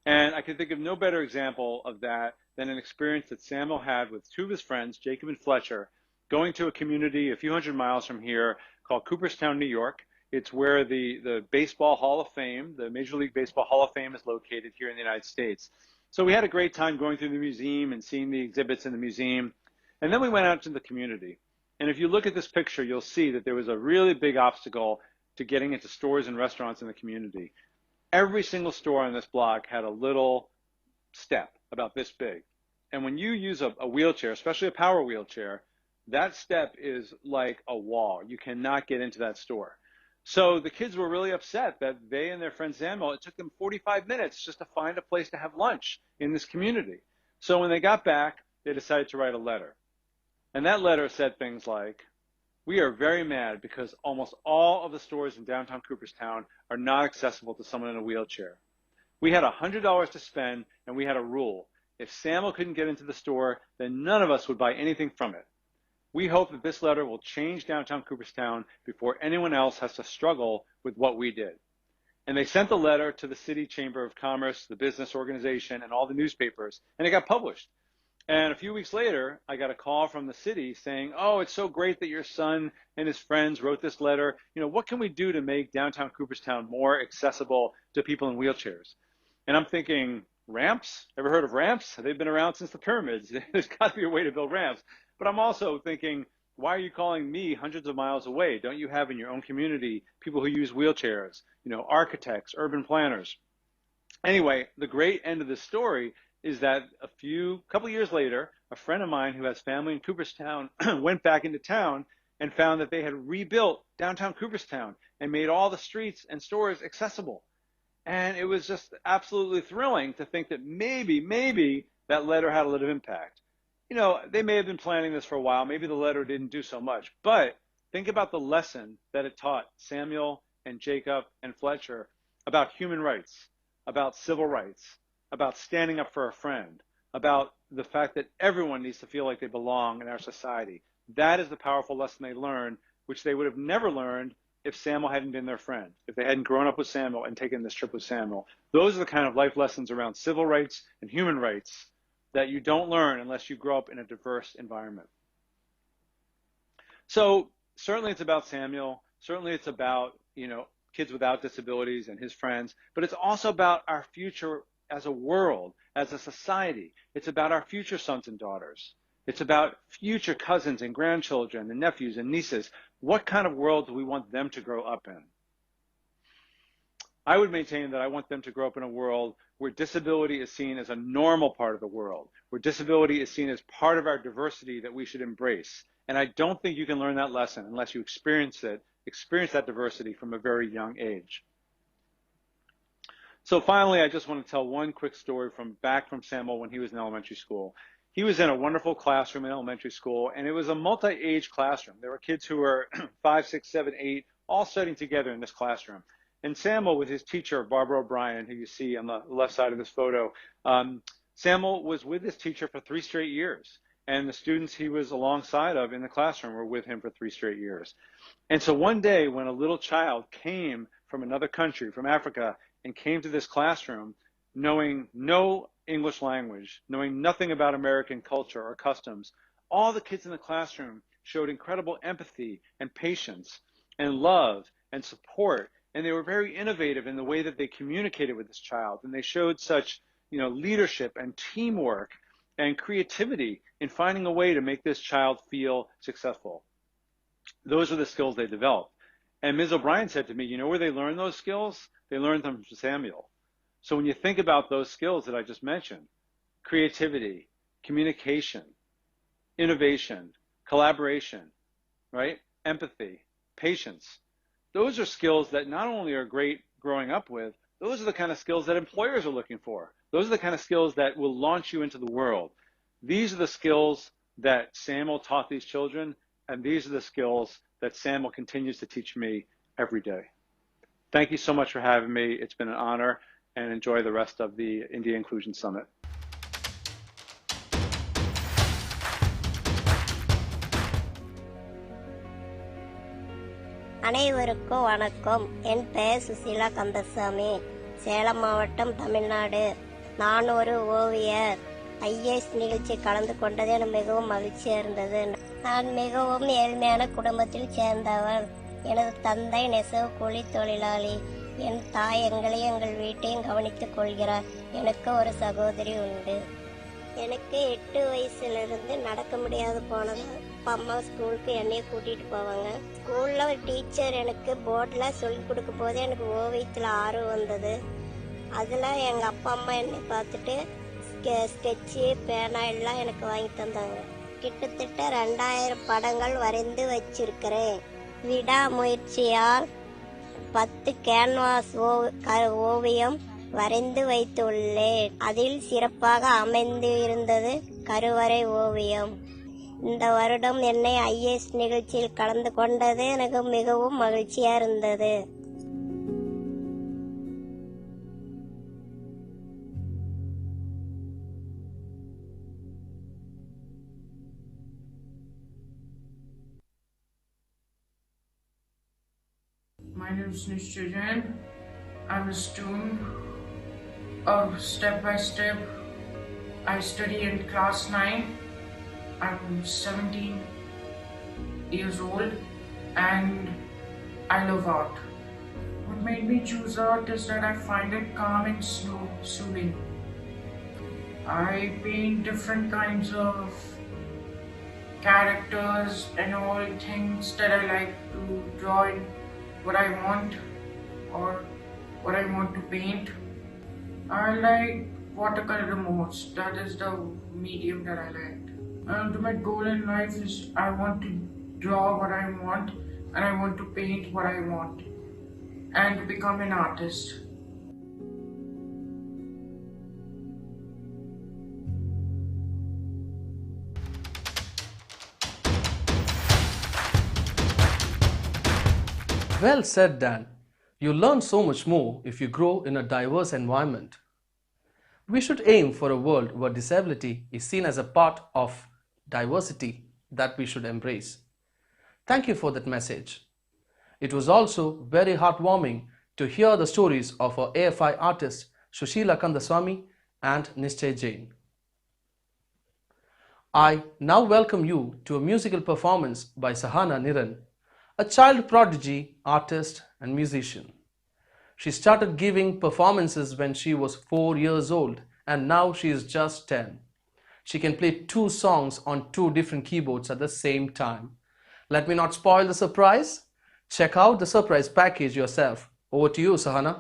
And I can think of no better example of that than an experience that Samuel had with two of his friends, Jacob and Fletcher, going to a community a few hundred miles from here called Cooperstown, New York. It's where the Baseball Hall of Fame, the Major League Baseball Hall of Fame, is located here in the United States. So we had a great time going through the museum and seeing the exhibits in the museum. And then we went out to the community. And if you look at this picture, you'll see that there was a really big obstacle to getting into stores and restaurants in the community. Every single store on this block had a little step about this big. And when you use a wheelchair, especially a power wheelchair, that step is like a wall. You cannot get into that store. So the kids were really upset that they and their friend Samuel, it took them 45 minutes just to find a place to have lunch in this community. So when they got back, they decided to write a letter. And that letter said things like, "We are very mad because almost all of the stores in downtown Cooperstown are not accessible to someone in a wheelchair. We had $100 to spend, and we had a rule. If Samuel couldn't get into the store, then none of us would buy anything from it. We hope that this letter will change downtown Cooperstown before anyone else has to struggle with what we did." And they sent the letter to the City Chamber of Commerce, the business organization, and all the newspapers, and it got published. And a few weeks later, I got a call from the city saying, "Oh, it's so great that your son and his friends wrote this letter. You know, what can we do to make downtown Cooperstown more accessible to people in wheelchairs?" And I'm thinking, ramps? Ever heard of ramps? They've been around since the pyramids. There's got to be a way to build ramps. But I'm also thinking, why are you calling me hundreds of miles away? Don't you have in your own community people who use wheelchairs, you know, architects, urban planners? Anyway, the great end of the story is that a couple years later, a friend of mine who has family in Cooperstown went back into town and found that they had rebuilt downtown Cooperstown and made all the streets and stores accessible. And it was just absolutely thrilling to think that maybe that letter had a little impact. You know, they may have been planning this for a while. Maybe the letter didn't do so much. But think about the lesson that it taught Samuel and Jacob and Fletcher about human rights, about civil rights, about standing up for a friend, about the fact that everyone needs to feel like they belong in our society. That is the powerful lesson they learned, which they would have never learned if Samuel hadn't been their friend, if they hadn't grown up with Samuel and taken this trip with Samuel. Those are the kind of life lessons around civil rights and human rights that you don't learn unless you grow up in a diverse environment. So certainly it's about Samuel. Certainly it's about, you know, kids without disabilities and his friends, but it's also about our future as a world, as a society. It's about our future sons and daughters. It's about future cousins and grandchildren and nephews and nieces. What kind of world do we want them to grow up in? I would maintain that I want them to grow up in a world where disability is seen as a normal part of the world, where disability is seen as part of our diversity that we should embrace. And I don't think you can learn that lesson unless you experience that diversity from a very young age. So finally, I just want to tell one quick story from Samuel when he was in elementary school. He was in a wonderful classroom in elementary school, and it was a multi-age classroom. There were kids who were 5, 6, 7, 8, all studying together in this classroom. And Samuel, with his teacher, Barbara O'Brien, who you see on the left side of this photo, Samuel was with his teacher for 3 straight years. And the students he was alongside of in the classroom were with him for 3 straight years. And so one day when a little child came from another country, from Africa, and came to this classroom knowing no English language, knowing nothing about American culture or customs, all the kids in the classroom showed incredible empathy and patience and love and support. And they were very innovative in the way that they communicated with this child. And they showed such, you know, leadership and teamwork and creativity in finding a way to make this child feel successful. Those are the skills they developed. And Ms. O'Brien said to me, you know where they learned those skills? They learned them from Samuel. So when you think about those skills that I just mentioned, creativity, communication, innovation, collaboration, right? Empathy, patience, those are skills that not only are great growing up with, those are the kind of skills that employers are looking for. Those are the kind of skills that will launch you into the world. These are the skills that Samuel taught these children, and these are the skills that Samuel continues to teach me every day. Thank you so much for having me. It's been an honor, and enjoy the rest of the India Inclusion Summit. அனைவருக்கும் வணக்கம். என் பெயர் சுசீலா கந்தசாமி, சேலம் மாவட்டம், தமிழ்நாடு. நான் ஒரு ஓவியர். IIS நிகழ்ச்சி கலந்து கொண்டது எனக்கு மிகவும் மகிழ்ச்சியாக இருந்தது. நான் மிகவும் ஏழ்மையான குடும்பத்தில் சேர்ந்தவர். எனது தந்தை நெசவு கூலி தொழிலாளி. என் தாய் எங்களையும் எங்கள் வீட்டையும் கவனித்துக் கொள்கிறார். எனக்கு ஒரு சகோதரி உண்டு. எனக்கு 8 வயசுலேருந்து நடக்க முடியாது போனது. அப்பா அம்மா ஸ்கூலுக்கு என்னைய கூட்டிகிட்டு போவாங்க. ஸ்கூலில் ஒரு டீச்சர் எனக்கு போர்டில் சொல்லிக் கொடுக்கும் போது எனக்கு ஓவியத்தில் ஆர்வம் வந்தது. அதில் எங்கள் அப்பா அம்மா என்னை பார்த்துட்டு ஸ்கெட்சு, பேனா எல்லாம் எனக்கு வாங்கி தந்தாங்க. கிட்டத்தட்ட 2000 படங்கள் வரைந்து வச்சிருக்கிறேன். விடாமுயற்சியால் 10 கேன்வாஸ் ஓவியம் வரைந்து வைத்துள்ளேன். அதில் சிறப்பாக அமைந்து இருந்தது கருவறை ஓவியம். இந்த வருடம் என்னை ஐஏஎஸ் நிகழ்ச்சியில் கலந்து கொண்டது எனக்கு மிகவும் மகிழ்ச்சியா இருந்தது. My name is Nishcha Jain. I'm a student of Step by Step. I study in class 9. I'm 17 years old and I love art. What made me choose art is that I find it calm and soothing. I paint different kinds of characters and all things that I like to draw in what I want or what I want to paint. I like watercolor the most. That is the medium that I like. My ultimate goal in life is I want to draw what I want and I want to paint what I want and become an artist. Well said, Dan. You learn so much more if you grow in a diverse environment. We should aim for a world where disability is seen as a part of diversity that we should embrace. Thank you for that message. It was also very heartwarming to hear the stories of our AFI artists Sushila Kandaswamy and Nishchay Jain. I now welcome you to a musical performance by Sahana Niran, a child prodigy, artist and musician. She started giving performances when she was 4 years old and now she is just 10. She can play 2 songs on 2 different keyboards at the same time. Let me not spoil the surprise. Check out the surprise package yourself. Over to you, Sahana.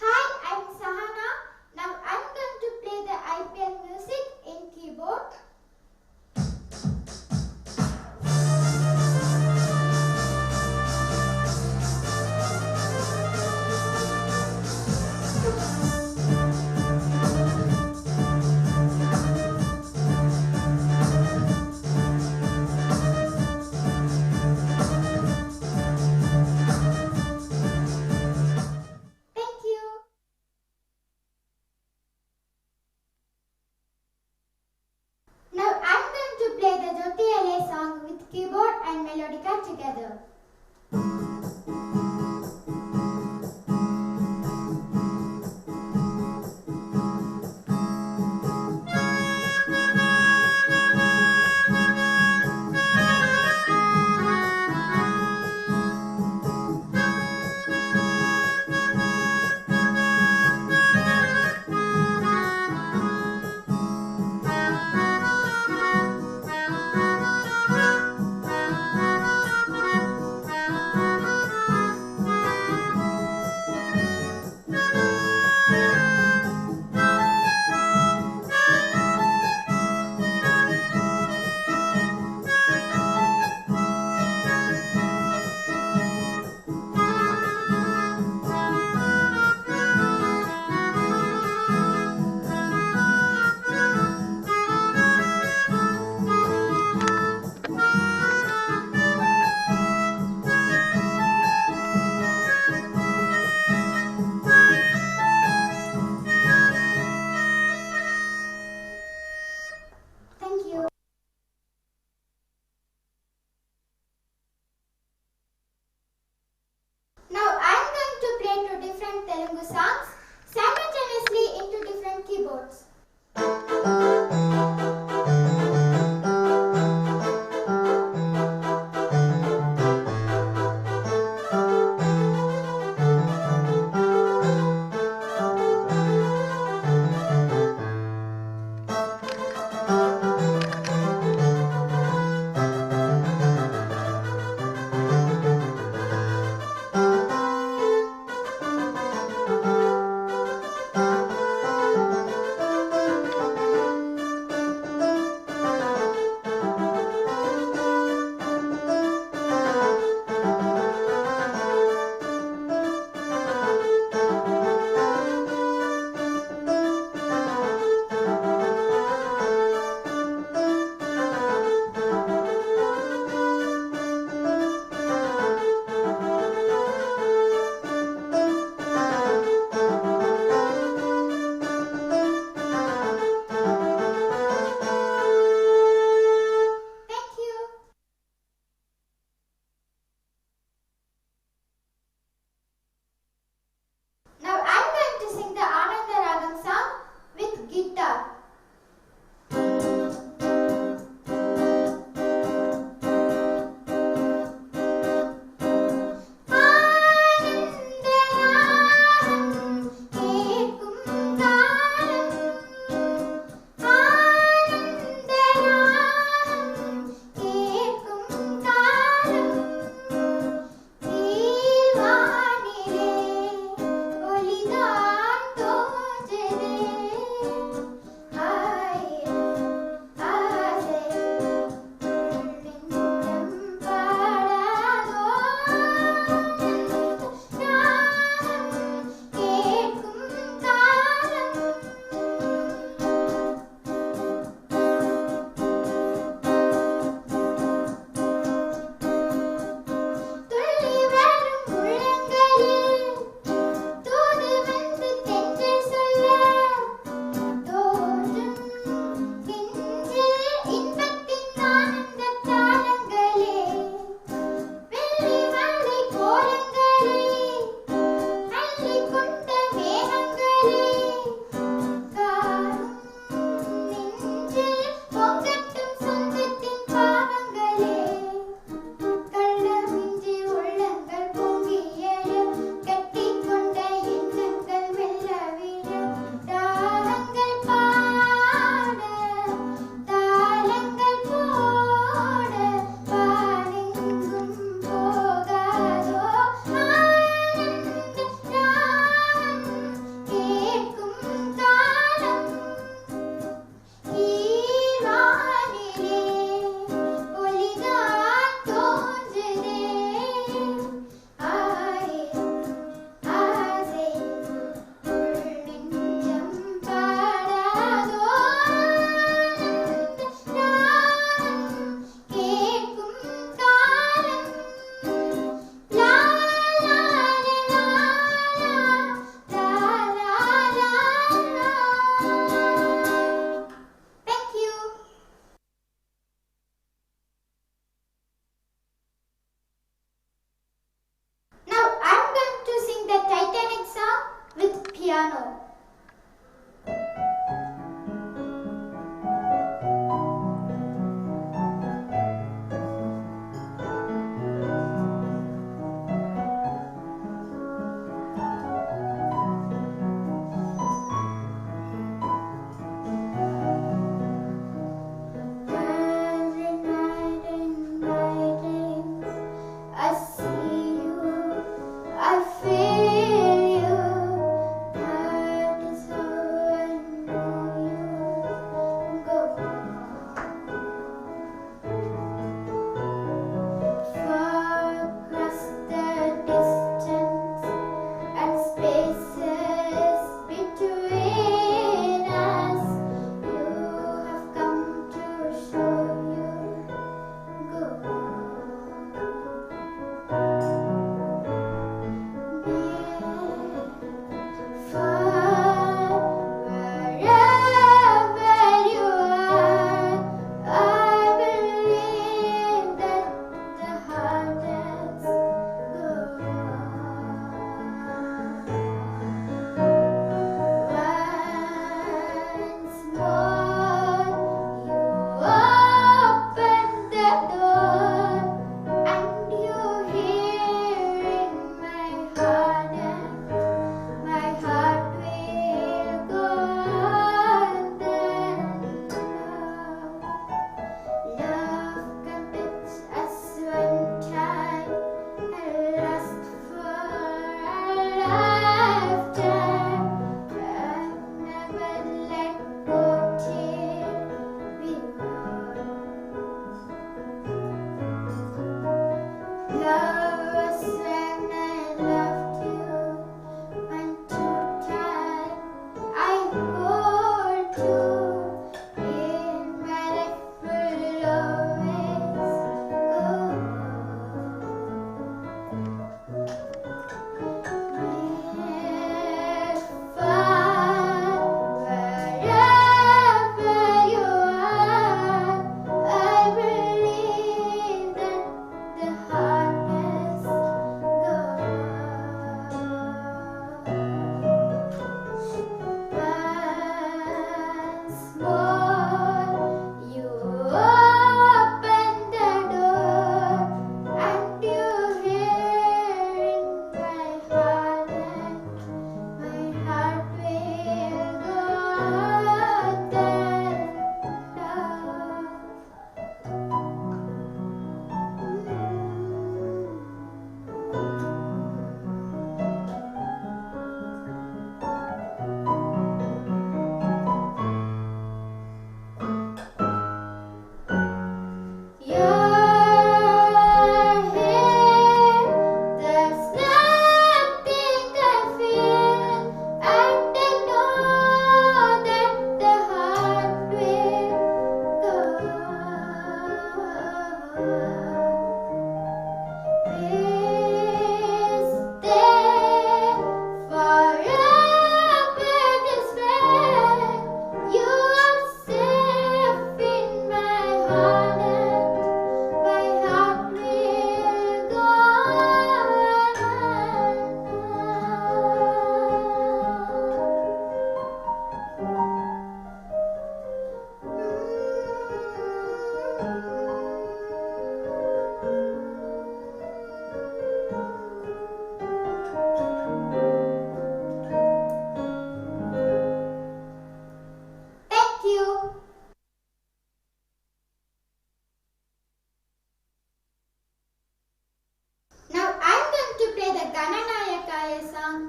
Hi, I'm Sahana. Now I'm going to play the IPL music in keyboard.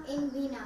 in Veena.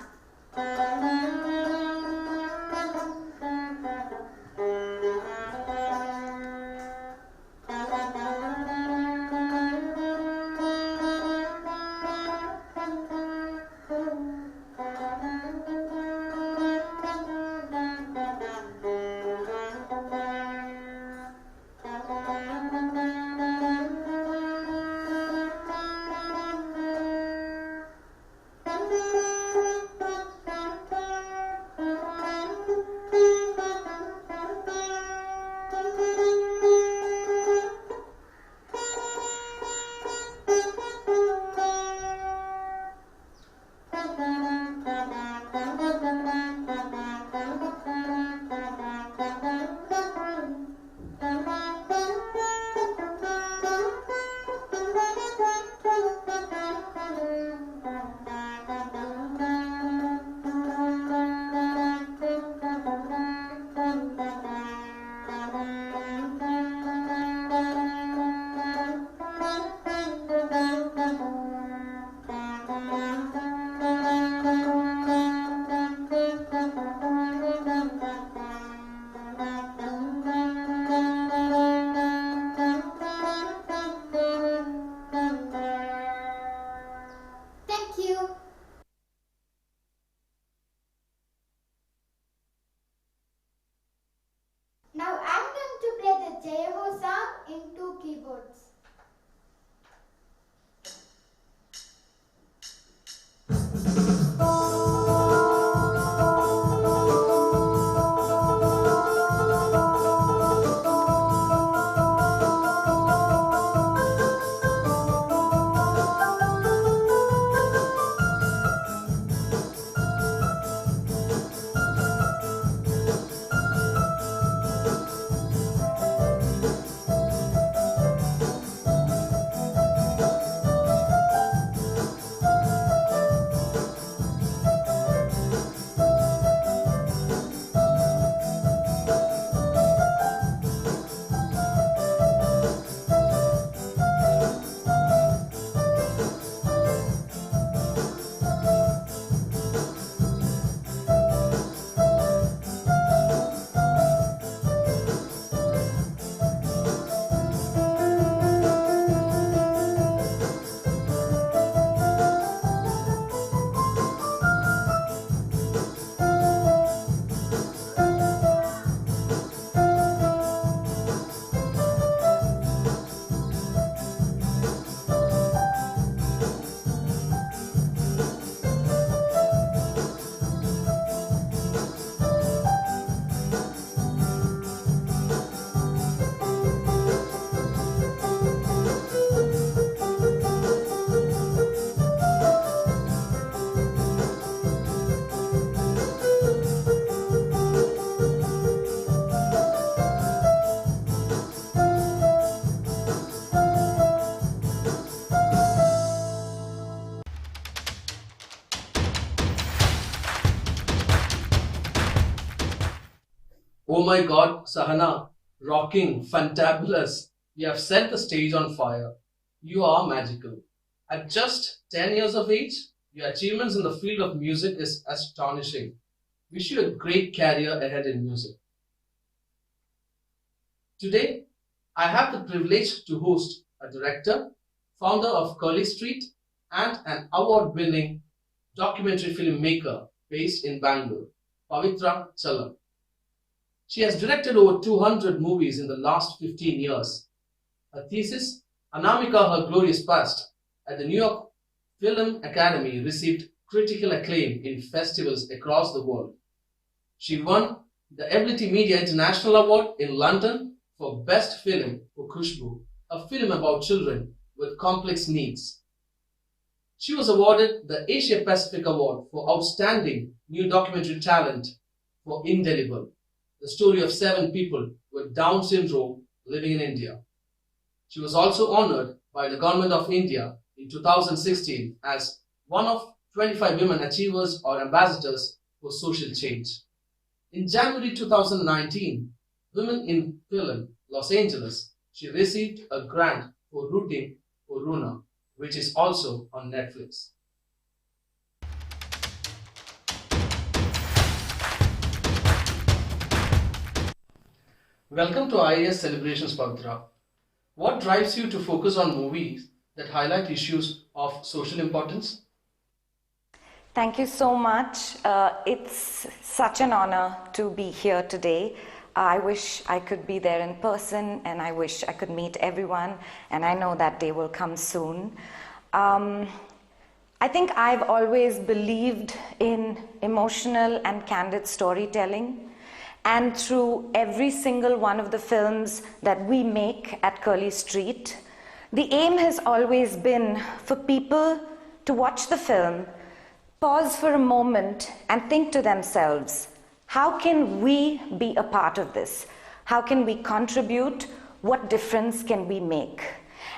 Thank you. Now I'm going to play the Jai Ho song in 2 keyboards. Oh my God, Sahana, rocking, fantabulous. You have set the stage on fire. You are magical. At just 10 years of age, your achievements in the field of music is astonishing. Wish you a great career ahead in music. Today, I have the privilege to host a director, founder of Curly Street, and an award-winning documentary filmmaker based in Bangalore, Pavitra Chalam. She has directed over 200 movies in the last 15 years. Her thesis, Anamika Her Glorious Past, at the New York Film Academy received critical acclaim in festivals across the world. She won the Ability Media International Award in London for Best Film for Khushbu, a film about children with complex needs. She was awarded the Asia Pacific Award for Outstanding New Documentary Talent for Indelible, the story of 7 people with Down syndrome living in India. She was also honored by the Government of India in 2016 as one of 25 women achievers or ambassadors for social change. In January 2019, Women in Film, Los Angeles, she received a grant for Rooting for Runa, which is also on Netflix. Welcome to IIS Celebrations, Pavitra. What drives you to focus on movies that highlight issues of social importance? Thank you so much. It's such an honor to be here today. I wish I could be there in person, and I wish I could meet everyone, and I know that day will come soon. I think I've always believed in emotional and candid storytelling, and through every single one of the films that we make at Curly Street, the aim has always been for people to watch the film, pause for a moment, and think to themselves, how can we be a part of this? How can we contribute? What difference can we make?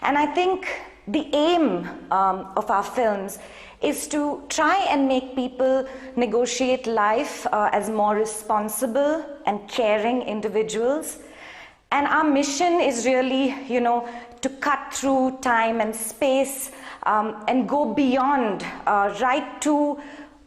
And I think the aim of our films is to try and make people negotiate life as more responsible and caring individuals. And our mission is really, to cut through time and space and go beyond, right to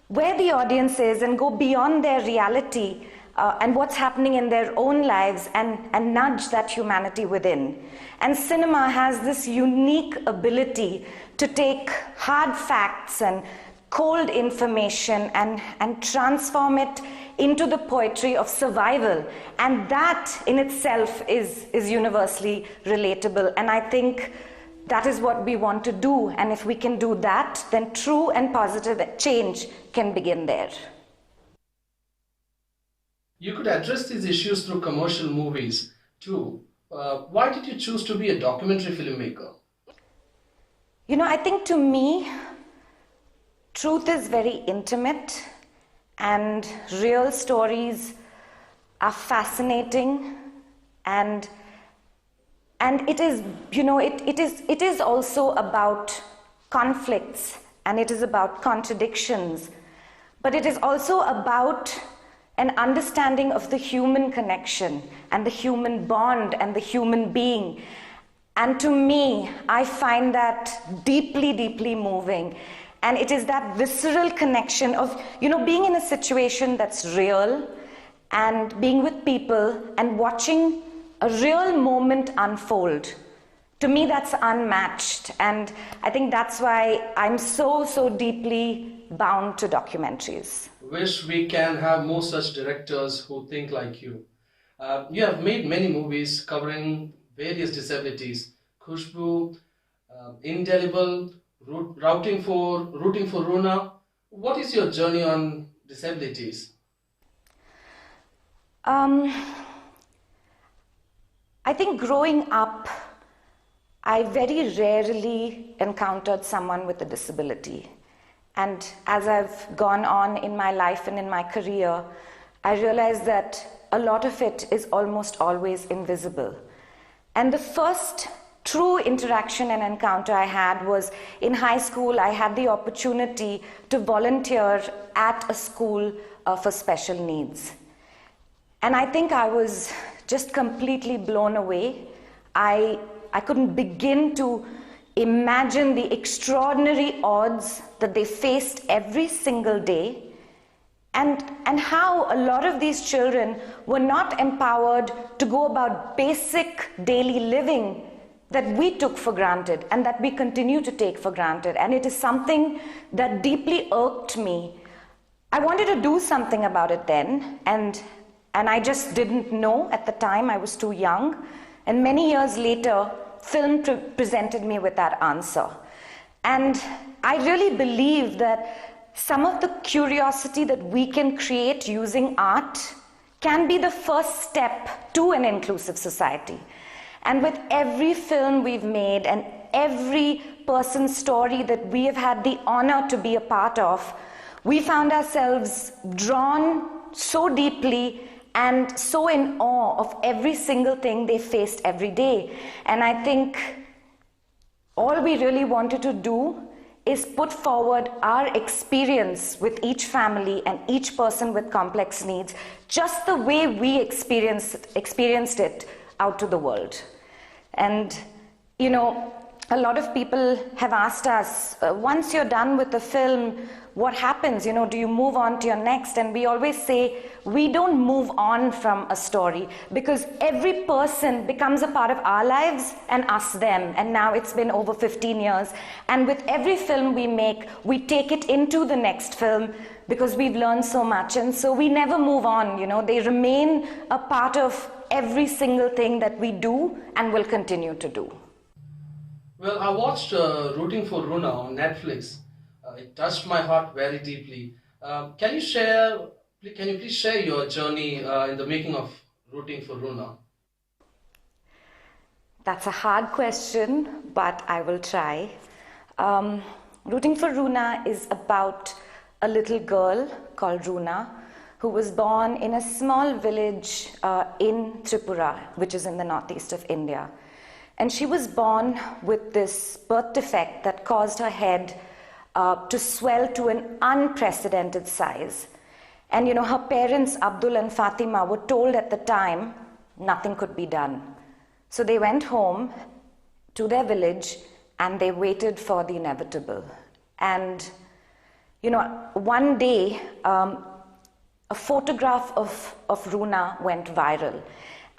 where the audience is and go beyond their reality and what's happening in their own lives and nudge that humanity within. And cinema has this unique ability to take hard facts and cold information and transform it into the poetry of survival. And that in itself is universally relatable. And I think that is what we want to do. And if we can do that, then true and positive change can begin there. You could address these issues through commercial movies too. Why did you choose to be a documentary filmmaker? I think to me, truth is very intimate and real stories are fascinating, and it is, it is also about conflicts, and it is about contradictions, but it is also about an understanding of the human connection and the human bond and the human being. And to me, I find that deeply, deeply moving. And it is that visceral connection of, being in a situation that's real and being with people and watching a real moment unfold. To me, that's unmatched. And I think that's why I'm so, so deeply bound to documentaries. Wish we can have more such directors who think like you. You have made many movies covering various disabilities. Khushbu, Indelible, Rooting for Runa. What is your journey on disabilities? I think growing up, I very rarely encountered someone with a disability. And as I've gone on in my life and in my career, I realized that a lot of it is almost always invisible. And the first true interaction and encounter I had was in high school. I had the opportunity to volunteer at a school for special needs. And I think I was just completely blown away. I couldn't begin to imagine the extraordinary odds that they faced every single day, and how a lot of these children were not empowered to go about basic daily living that we took for granted and that we continue to take for granted. And it is something that deeply irked me. I wanted to do something about it then, and I just didn't know at the time. I was too young. And many years later, film presented me with that answer. And I really believe that some of the curiosity that we can create using art can be the first step to an inclusive society. And with every film we've made and every person's story that we have had the honor to be a part of, we found ourselves drawn so deeply and so in awe of every single thing they faced every day. And I think all we really wanted to do is put forward our experience with each family and each person with complex needs, just the way we experienced it out to the world. And, a lot of people have asked us, once you're done with the film, what happens? You know, do you move on to your next? And we always say, we don't move on from a story, because every person becomes a part of our lives and us them. And now it's been over 15 years. And with every film we make, we take it into the next film, because we've learned so much. And so we never move on, you know, they remain a part of every single thing that we do and will continue to do. Well, I watched Rooting for Runa on Netflix. It touched my heart very deeply. Can you please share your journey in the making of Rooting for Runa? That's a hard question, but I will try. Rooting for Runa is about a little girl called Runa, who was born in a small village in Tripura, which is in the northeast of India. And she was born with this birth defect that caused her head to swell to an unprecedented size. And you know, her parents, Abdul and Fatima, were told at the time nothing could be done. So they went home to their village and they waited for the inevitable. And you know, one day, a photograph of Runa went viral.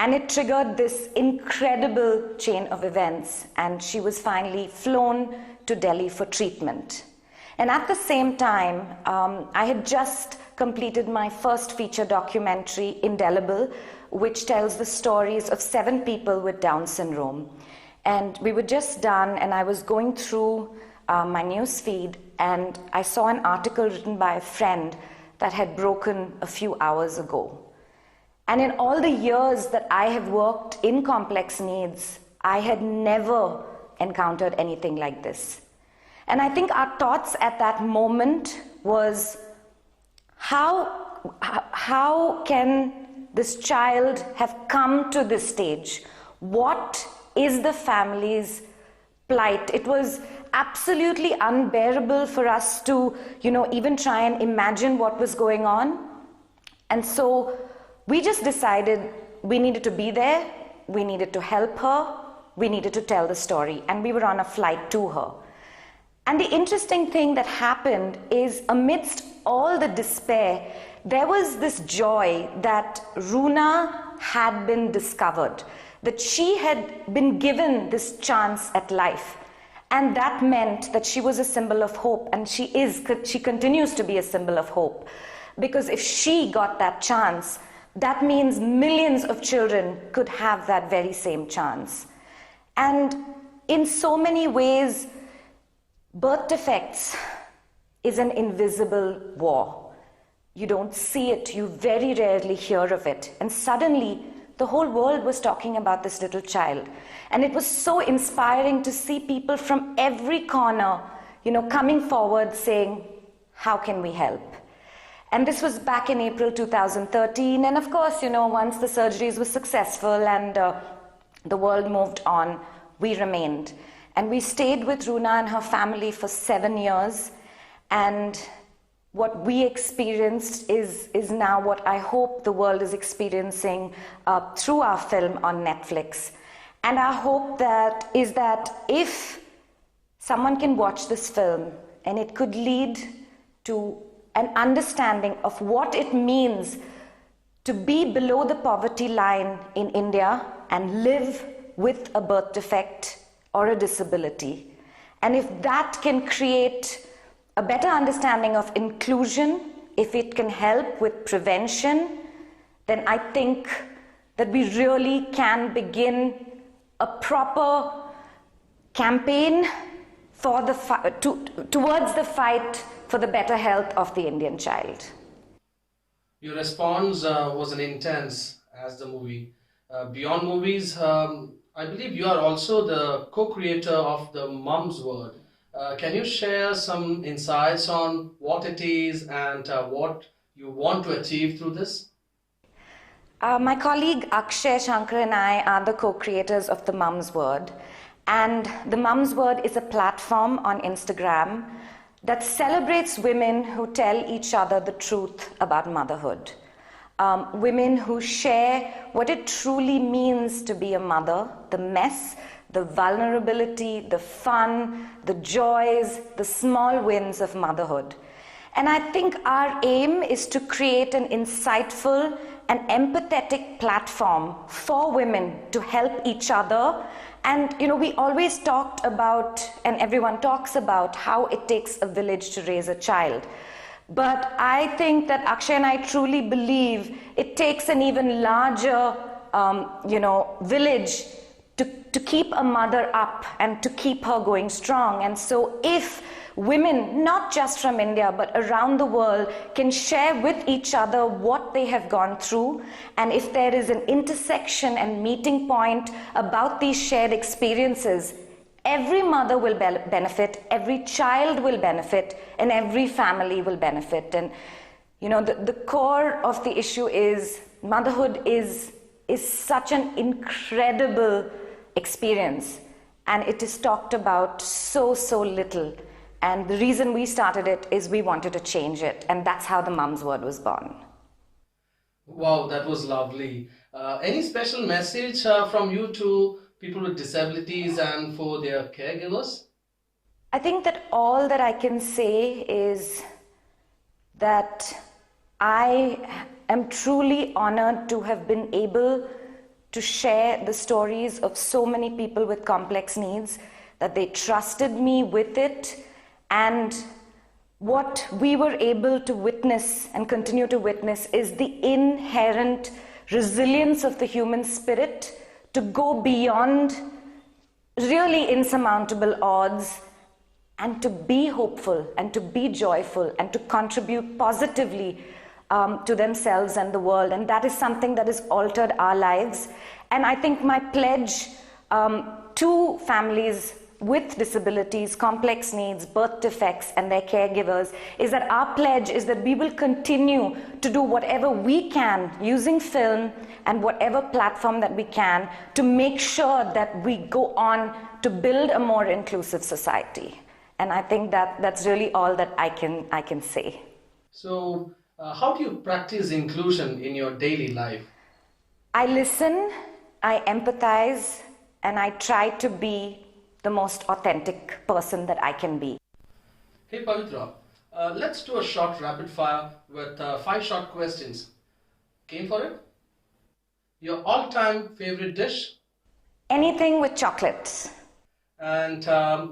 And it triggered this incredible chain of events, and she was finally flown to Delhi for treatment. And at the same time, I had just completed my first feature documentary, Indelible, which tells the stories of 7 people with Down syndrome. And we were just done, and I was going through my news feed, and I saw an article written by a friend that had broken a few hours ago. And in all the years that I have worked in complex needs, I had never encountered anything like this. And I think our thoughts at that moment was, how can this child have come to this stage? What is the family's plight? It was absolutely unbearable for us to, you know, even try and imagine what was going on. And so we just decided we needed to be there, we needed to help her, we needed to tell the story, and we were on a flight to her. And the interesting thing that happened is, amidst all the despair, there was this joy that Runa had been discovered, that she had been given this chance at life. And that meant that she was a symbol of hope, and she continues to be a symbol of hope. Because if she got that chance, that means millions of children could have that very same chance. And in so many ways, birth defects is an invisible war. You don't see it, you very rarely hear of it. And suddenly, the whole world was talking about this little child. And it was so inspiring to see people from every corner, you know, coming forward saying, how can we help? And this was back in April 2013. And of course, you know, once the surgeries were successful and the world moved on, we remained. And we stayed with Runa and her family for 7 years. And what we experienced is now what I hope the world is experiencing through our film on Netflix. And our hope is that if someone can watch this film and it could lead to an understanding of what it means to be below the poverty line in India and live with a birth defect or a disability. And if that can create a better understanding of inclusion, if it can help with prevention, then I think that we really can begin a proper campaign for towards the fight for the better health of the Indian child. Your response was an intense as the movie. Beyond movies, I believe you are also the co-creator of the Mum's Word. Can you share some insights on what it is and what you want to achieve through this? My colleague Akshay Shankar and I are the co-creators of the Mum's Word. And the Mum's Word is a platform on Instagram that celebrates women who tell each other the truth about motherhood. Women who share what it truly means to be a mother, the mess, the vulnerability, the fun, the joys, the small wins of motherhood. And I think our aim is to create an insightful and empathetic platform for women to help each other. And we always talked about, and everyone talks about, how it takes a village to raise a child. But I think that Akshay and I truly believe it takes an even larger, village to keep a mother up and to keep her going strong. And so if women, not just from India, but around the world, can share with each other what they have gone through, and if there is an intersection and meeting point about these shared experiences, every mother will benefit, every child will benefit, and every family will benefit. And the core of the issue is motherhood is such an incredible experience, and it is talked about so little. And the reason we started it is we wanted to change it, and that's how the Mum's Word was born. Wow, that was lovely. Any special message from you to people with disabilities and for their caregivers? I think that all that I can say is that I am truly honored to have been able to share the stories of so many people with complex needs, that they trusted me with it. And what we were able to witness and continue to witness is the inherent resilience of the human spirit to go beyond really insurmountable odds and to be hopeful and to be joyful and to contribute positively to themselves and the world. And that is something that has altered our lives. And I think my pledge to families with disabilities, complex needs, birth defects, and their caregivers is that our pledge is that we will continue to do whatever we can using film and whatever platform that we can to make sure that we go on to build a more inclusive society. And I think that that's really all that I can say. So how do you practice inclusion in your daily life? I listen, I empathize, and I try to be the most authentic person that I can be. Hey Pavitra, let's do a short rapid fire with 5 short questions. Game for it? Your all-time favorite dish? Anything with chocolates. And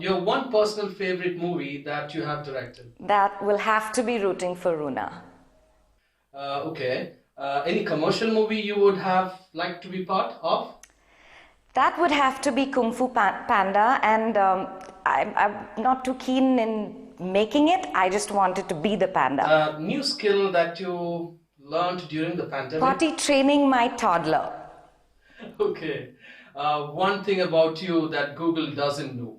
your one personal favorite movie that you have directed? That will have to be Rooting for Runa. Okay. Any commercial movie you would have liked to be part of? That would have to be Kung Fu Panda, and I'm not too keen in making it. I just wanted to be the panda. New skill that you learned during the pandemic? Potty training my toddler. Okay. One thing about you that Google doesn't know.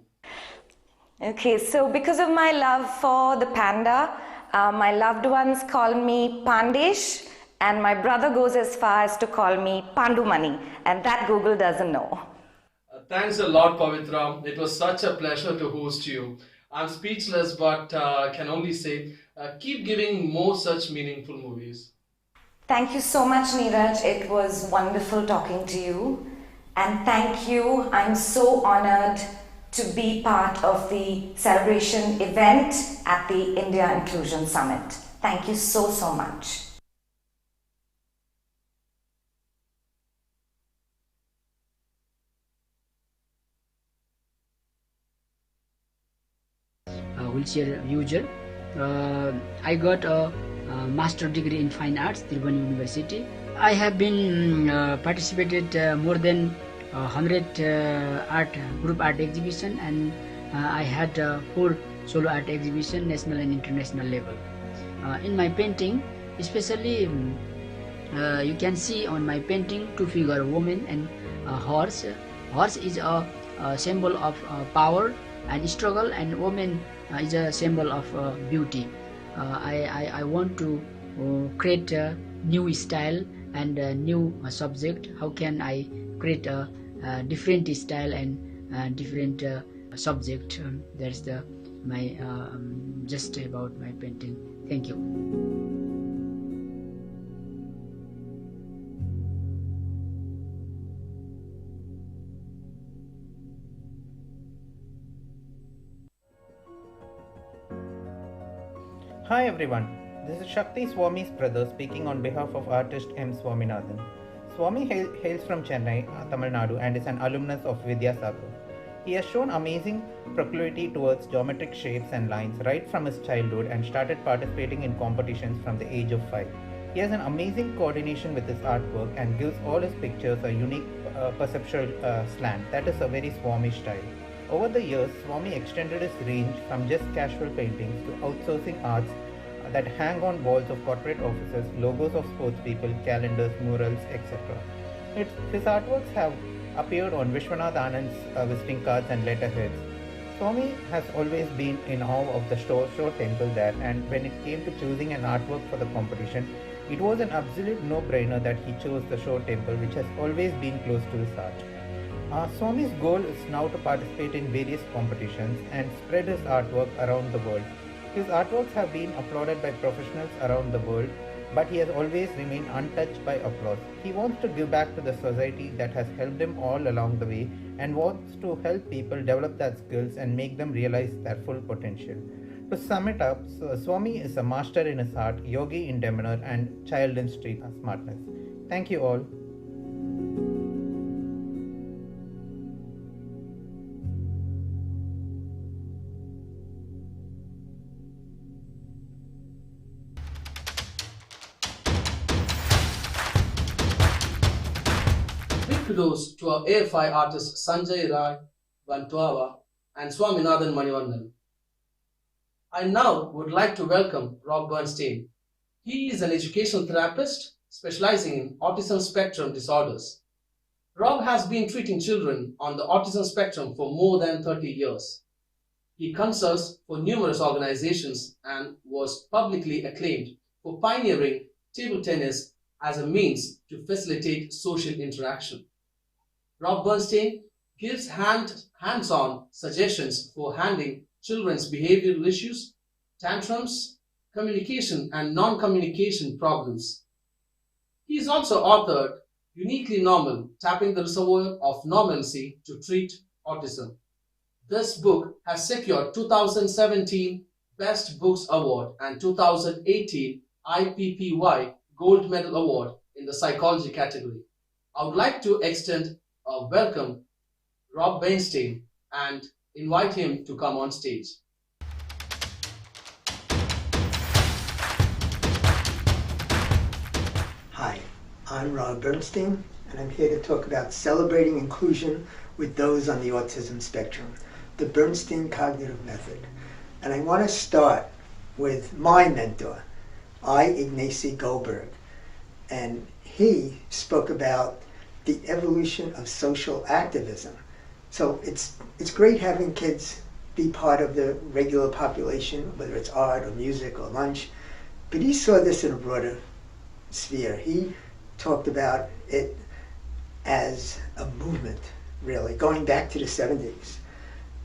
Okay, so because of my love for the panda, my loved ones call me Pandesh, and my brother goes as far as to call me Pandumani, and that Google doesn't know. Thanks a lot, Pavitra. It was such a pleasure to host you. I'm speechless, but can only say keep giving more such meaningful movies. Thank you so much, Neeraj. It was wonderful talking to you. And thank you. I'm so honored to be part of the celebration event at the India Inclusion Summit. Thank you so much. Wheelchair user. I got a master degree in fine arts, Tirubani University. I have been participated more than 100 group art exhibition, and I had 4 solo art exhibition, national and international level. In my painting, especially you can see on my painting 2 figure, woman and a horse. Horse is a symbol of power and struggle, and woman is a symbol of beauty. I want to create a new style and a new subject. How can I create a different style and different subject? That's my just about my painting. Thank you. Hi everyone, this is Shakti Swami's brother speaking on behalf of artist M. Swaminathan. Swami hails from Chennai, Tamil Nadu and is an alumnus of Vidyasagar. He has shown amazing proclivity towards geometric shapes and lines right from his childhood and started participating in competitions from the age of 5. He has an amazing coordination with his artwork and gives all his pictures a unique perceptual slant that is a very Swami style. Over the years, Swami extended his range from just casual paintings to outsourcing arts that hang on walls of corporate offices, logos of sports people, calendars, murals, etc. His artworks have appeared on Vishwanath Anand's visiting cards and letterheads. Swami has always been in awe of the Shore temple there, and when it came to choosing an artwork for the competition, it was an absolute no-brainer that he chose the Shore temple, which has always been close to his heart. Swami's goal is now to participate in various competitions and spread his artwork around the world. His artworks have been applauded by professionals around the world, but he has always remained untouched by applause. He wants to give back to the society that has helped him all along the way and wants to help people develop their skills and make them realize their full potential. To sum it up, Swami is a master in his art, yogi in demeanor, and child in street smartness. Thank you all. Big kudos to our AFI artists Sanjay Rai Bantuava and Swaminathan Manivannan. I now would like to welcome Rob Bernstein. He is an educational therapist specializing in autism spectrum disorders. Rob has been treating children on the autism spectrum for more than 30 years. He consults for numerous organizations and was publicly acclaimed for pioneering table tennis as a means to facilitate social interaction. Rob Bernstein gives hands-on suggestions for handling children's behavioral issues, tantrums, communication and non-communication problems. He is also authored Uniquely Normal, Tapping the Reservoir of Normalcy to Treat Autism. This book has secured 2017 Best Books Award and 2018 IPPY Gold Medal Award in the Psychology category. I would like to extend a welcome Rob Bernstein and invite him to come on stage. Hi, I'm Rob Bernstein, and I'm here to talk about celebrating inclusion with those on the autism spectrum, the Bernstein Cognitive Method. And I want to start with my mentor, I. Ignacy Goldberg, and he spoke about the evolution of social activism. So it's great having kids be part of the regular population, whether it's art or music or lunch, but he saw this in a broader sphere. He talked about it as a movement, really, going back to the 70s.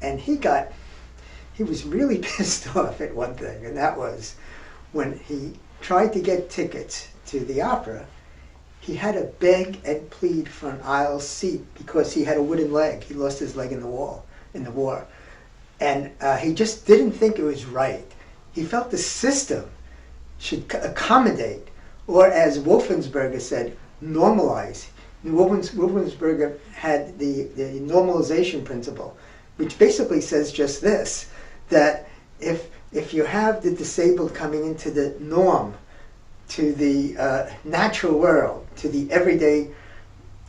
And he was really pissed off at one thing, and that was when he tried to get tickets to the opera, he had to beg and plead for an aisle seat because he had a wooden leg. He lost his leg in the war. And he just didn't think it was right. He felt the system should accommodate, or as Wolfensberger said, normalize. Wolfensberger had the normalization principle, which basically says just this, that if you have the disabled coming into the norm, to the natural world, to the everyday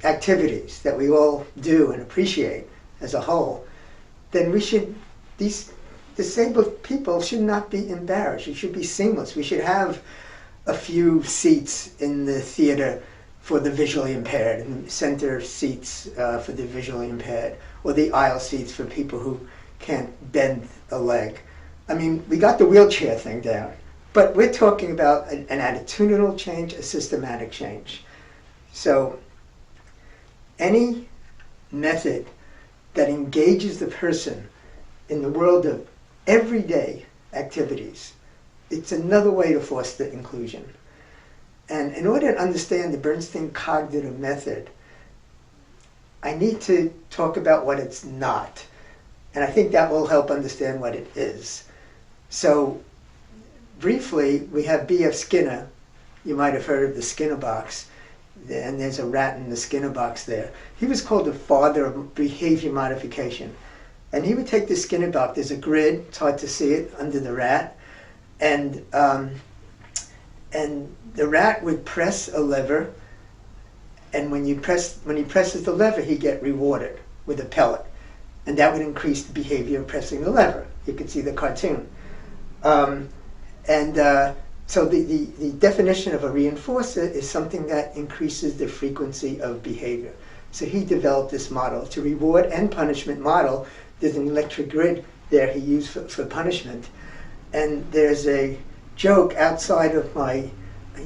activities that we all do and appreciate as a whole, then these disabled people should not be embarrassed. It should be seamless. We should have a few seats in the theater for the visually impaired, and center seats for the visually impaired, or the aisle seats for people who can't bend a leg. I mean, we got the wheelchair thing down, but we're talking about an attitudinal change, a systematic change. So any method that engages the person in the world of everyday activities, it's another way to foster inclusion. And in order to understand the Bernstein Cognitive Method, I need to talk about what it's not. And I think that will help understand what it is. So briefly, we have B.F. Skinner. You might have heard of the Skinner box, and there's a rat in the Skinner box there. He was called the father of behavior modification. And he would take the Skinner box, there's a grid, it's hard to see it, under the rat, and the rat would press a lever, and when he presses the lever, he'd get rewarded with a pellet. And that would increase the behavior of pressing the lever. You can see the cartoon. So the definition of a reinforcer is something that increases the frequency of behavior. So he developed this model. It's a reward and punishment model. There's an electric grid there he used for punishment. And there's a joke outside of my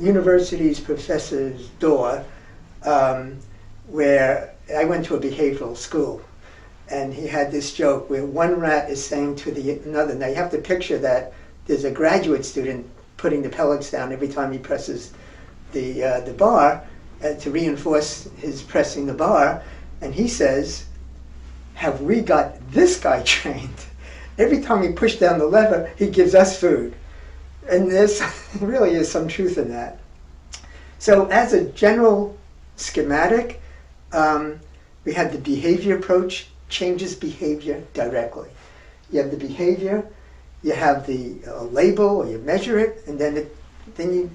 university's professor's door where I went to a behavioral school. And he had this joke where one rat is saying to another, now you have to picture that there's a graduate student putting the pellets down every time he presses the bar to reinforce his pressing the bar. And he says, have we got this guy trained? Every time we push down the lever, he gives us food. And there's really is some truth in that. So as a general schematic, we have the behavior approach, changes behavior directly. You have the behavior, you have the label, or you measure it, and then you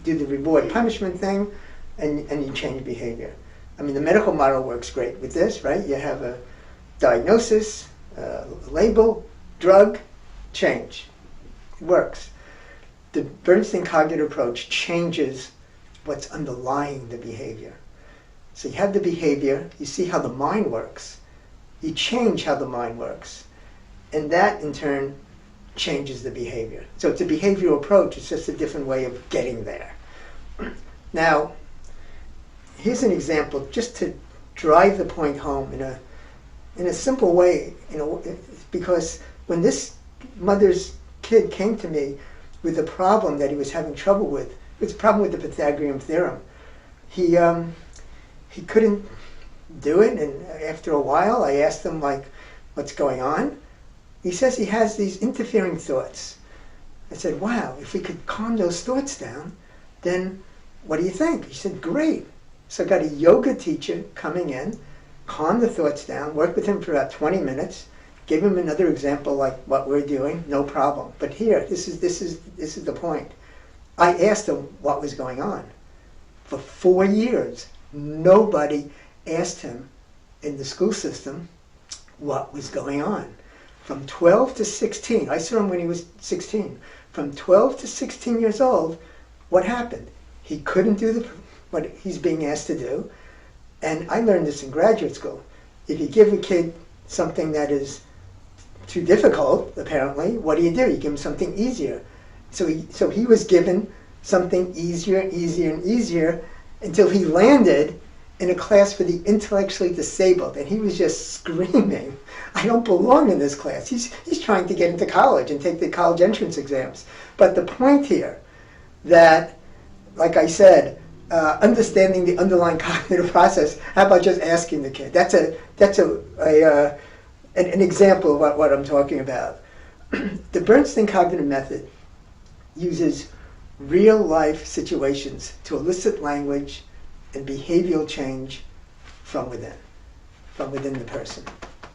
do the reward punishment thing, and you change behavior. I mean, the medical model works great with this, right? You have a diagnosis, label, drug, change. It works. The Bernstein cognitive approach changes what's underlying the behavior. So you have the behavior, you see how the mind works, you change how the mind works, and that in turn changes the behavior. So it's a behavioral approach, it's just a different way of getting there. Now, here's an example just to drive the point home in a simple way, because when this mother's kid came to me with a problem that he was having trouble with, it was a problem with the Pythagorean theorem. He couldn't do it, and after a while I asked him, like, what's going on? He says he has these interfering thoughts. I said, wow, if we could calm those thoughts down, then what do you think? He said, great. So I got a yoga teacher coming in, calm the thoughts down, work with him for about 20 minutes, give him another example like what we're doing, no problem. But here, this is the point. I asked him what was going on. For 4 years, nobody asked him in the school system what was going on. From 12 to 16, I saw him when he was 16. From 12 to 16 years old, what happened? He couldn't do what he's being asked to do. And I learned this in graduate school. If you give a kid something that is too difficult, apparently, what do? You give him something easier. So he was given something easier, easier, and easier until he landed in a class for the intellectually disabled, and he was just screaming, I don't belong in this class. He's trying to get into college and take the college entrance exams. But the point here, that, like I said, understanding the underlying cognitive process, how about just asking the kid? That's an example of what I'm talking about. The Bernstein cognitive method uses real-life situations to elicit language and behavioral change from within the person.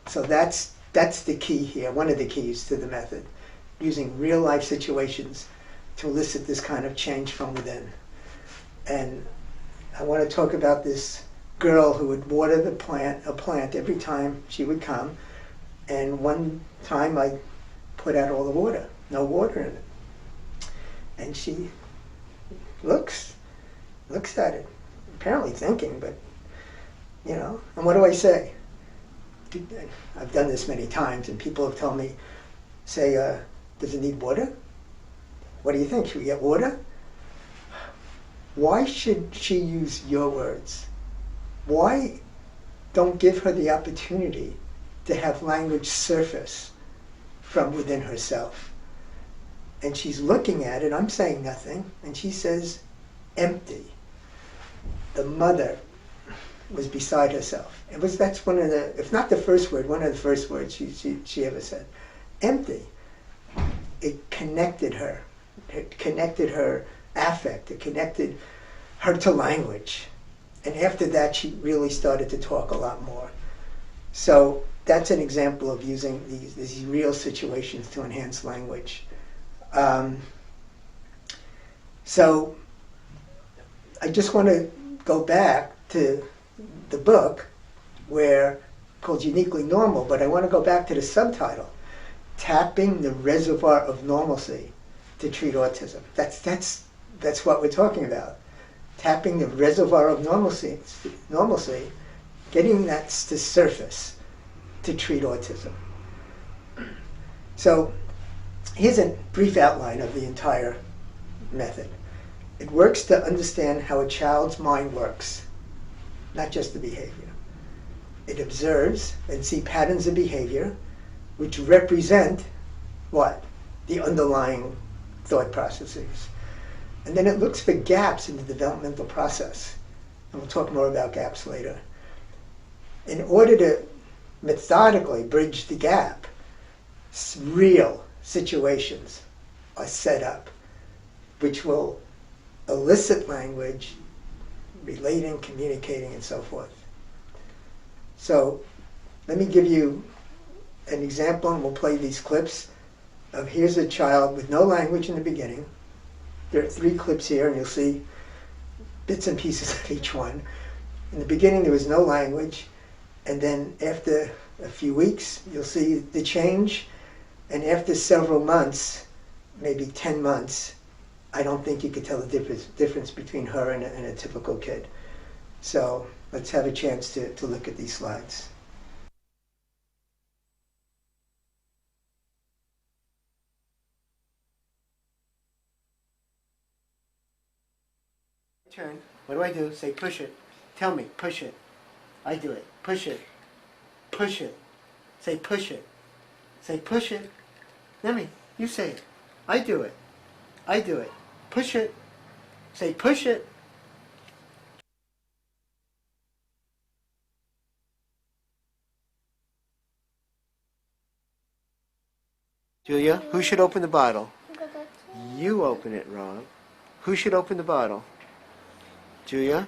So that's the key here, one of the keys to the method, using real-life situations to elicit this kind of change from within. And I want to talk about this girl who would water a plant every time she would come, and one time I put out all the water, no water in it. And she looks at it, apparently thinking, but, and what do I say? I've done this many times, and people have told me, say, does it need water? What do you think? Should we get water? Why should she use your words? Why don't give her the opportunity to have language surface from within herself? And she's looking at it, I'm saying nothing, and she says, empty. The mother was beside herself. That's one of the, if not the first word, one of the first words she ever said. Empty. It connected her It connected her affect. It connected her to language. And after that, she really started to talk a lot more. So that's an example of using these real situations to enhance language. So I just want to go back to the book where called Uniquely Normal, but I want to go back to the subtitle, Tapping the Reservoir of Normalcy to Treat Autism. That's what we're talking about. Tapping the reservoir of normalcy, getting that to surface to treat autism. So here's a brief outline of the entire method. It works to understand how a child's mind works, not just the behavior. It observes and sees patterns of behavior which represent what? The underlying thought processes. And then it looks for gaps in the developmental process. And we'll talk more about gaps later. In order to methodically bridge the gap, real situations are set up which will elicit language, relating, communicating, and so forth. So let me give you an example, and we'll play these clips of here's a child with no language in the beginning. There are 3 clips here, and you'll see bits and pieces of each one. In the beginning, there was no language, and then after a few weeks, you'll see the change, and after several months, maybe 10 months, I don't think you could tell the difference between her and a typical kid. So let's have a chance to look at these slides. Turn. What do? Say push it. Tell me, push it. I do it. Push it. Push it. Say push it. Say push it. Nemi, you say it. I do it. I do it. Push it. Say push it. Julia, who should open the bottle? You open it, Rob. Who should open the bottle? Julia,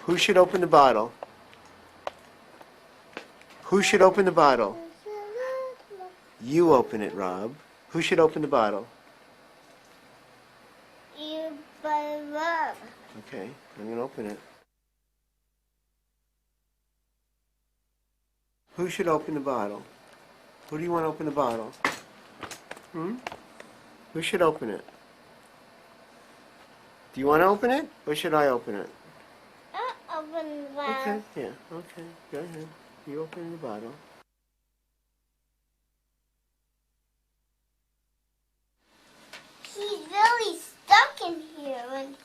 who should open the bottle? Who should open the bottle? You open it, Rob. Who should open the bottle? You, Rob. Okay, I'm going to open it. Who should open the bottle? Who do you want to open the bottle? Who should open it? Do you want to open it, or should I open it? I'll open the bottle. Okay, yeah, okay. Go ahead. You open the bottle. He's really stuck in here, and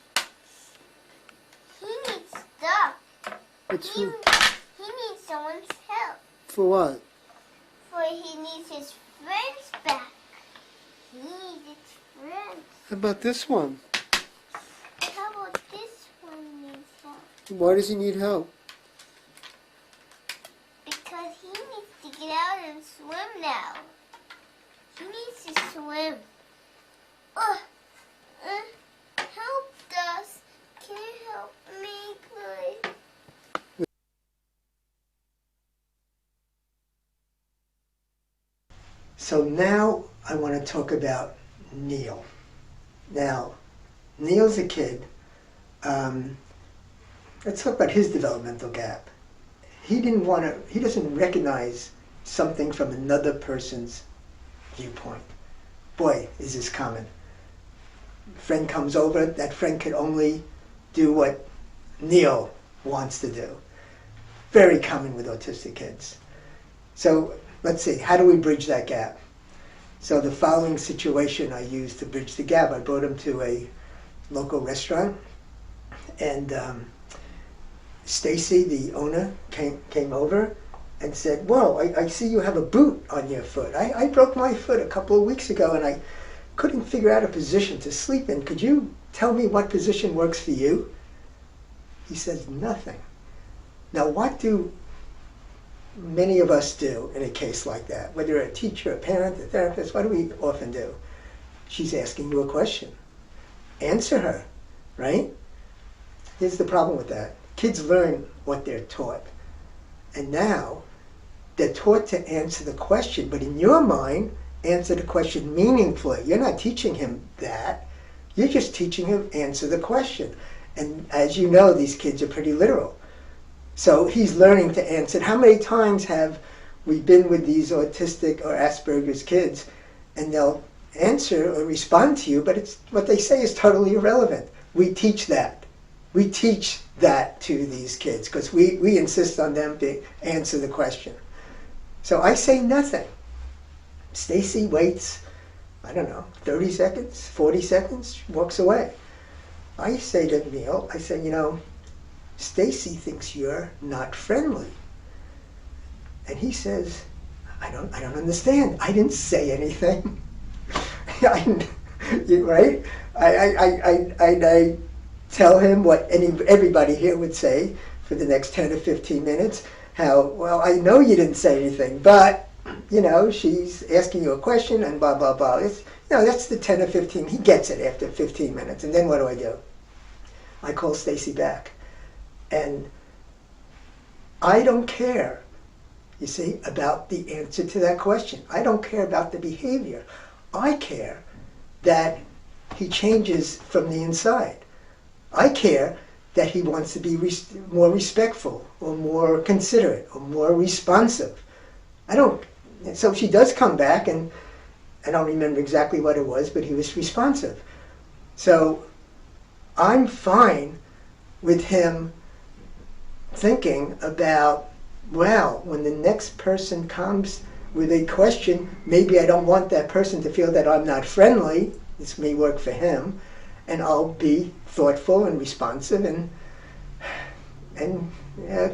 he needs stuff. He needs someone's help. For what? For he needs his friends back. He needs his friends. How about this one? How about this one needs help? Why does he need help? Because he needs to get out and swim now. He needs to swim. Help us. Can you help me, please? So now I want to talk about Neil. Now, Neil's a kid. Let's talk about his developmental gap. He doesn't recognize something from another person's viewpoint. Boy, is this common. Friend comes over, that friend can only do what Neil wants to do. Very common with autistic kids. So let's see, how do we bridge that gap? So the following situation I used to bridge the gap, I brought him to a local restaurant, and Stacy, the owner, came over and said, "Whoa, I see you have a boot on your foot. I broke my foot a couple of weeks ago, and I couldn't figure out a position to sleep in. Could you tell me what position works for you?" He says, "Nothing." Now, what do many of us do in a case like that? Whether you're a teacher, a parent, a therapist, what do we often do? She's asking you a question. Answer her, right? Here's the problem with that. Kids learn what they're taught. And now they're taught to answer the question, but in your mind, answer the question meaningfully. You're not teaching him that. You're just teaching him answer the question. And as you know, these kids are pretty literal. So he's learning to answer. How many times have we been with these autistic or Asperger's kids and they'll answer or respond to you, but it's what they say is totally irrelevant. We teach that. We teach that to these kids because we insist on them to answer the question. So I say nothing. Stacy waits, I don't know, 30 seconds, 40 seconds, walks away. I say to Neil, I say, you know, Stacy thinks you're not friendly. And he says, I don't understand. I didn't say anything. Right? I tell him what everybody here would say for the next 10 or 15 minutes. How, well, I know you didn't say anything, but, you know, she's asking you a question and blah, blah, blah. It's, you know, that's the 10 or 15. He gets it after 15 minutes. And then what do? I call Stacy back. And I don't care, you see, about the answer to that question. I don't care about the behavior. I care that he changes from the inside. I care that he wants to be more respectful or more considerate or more responsive. I don't, so she does come back, and I don't remember exactly what it was, but he was responsive. So I'm fine with him thinking about, well, when the next person comes with a question, maybe I don't want that person to feel that I'm not friendly. This may work for him, and I'll be thoughtful and responsive and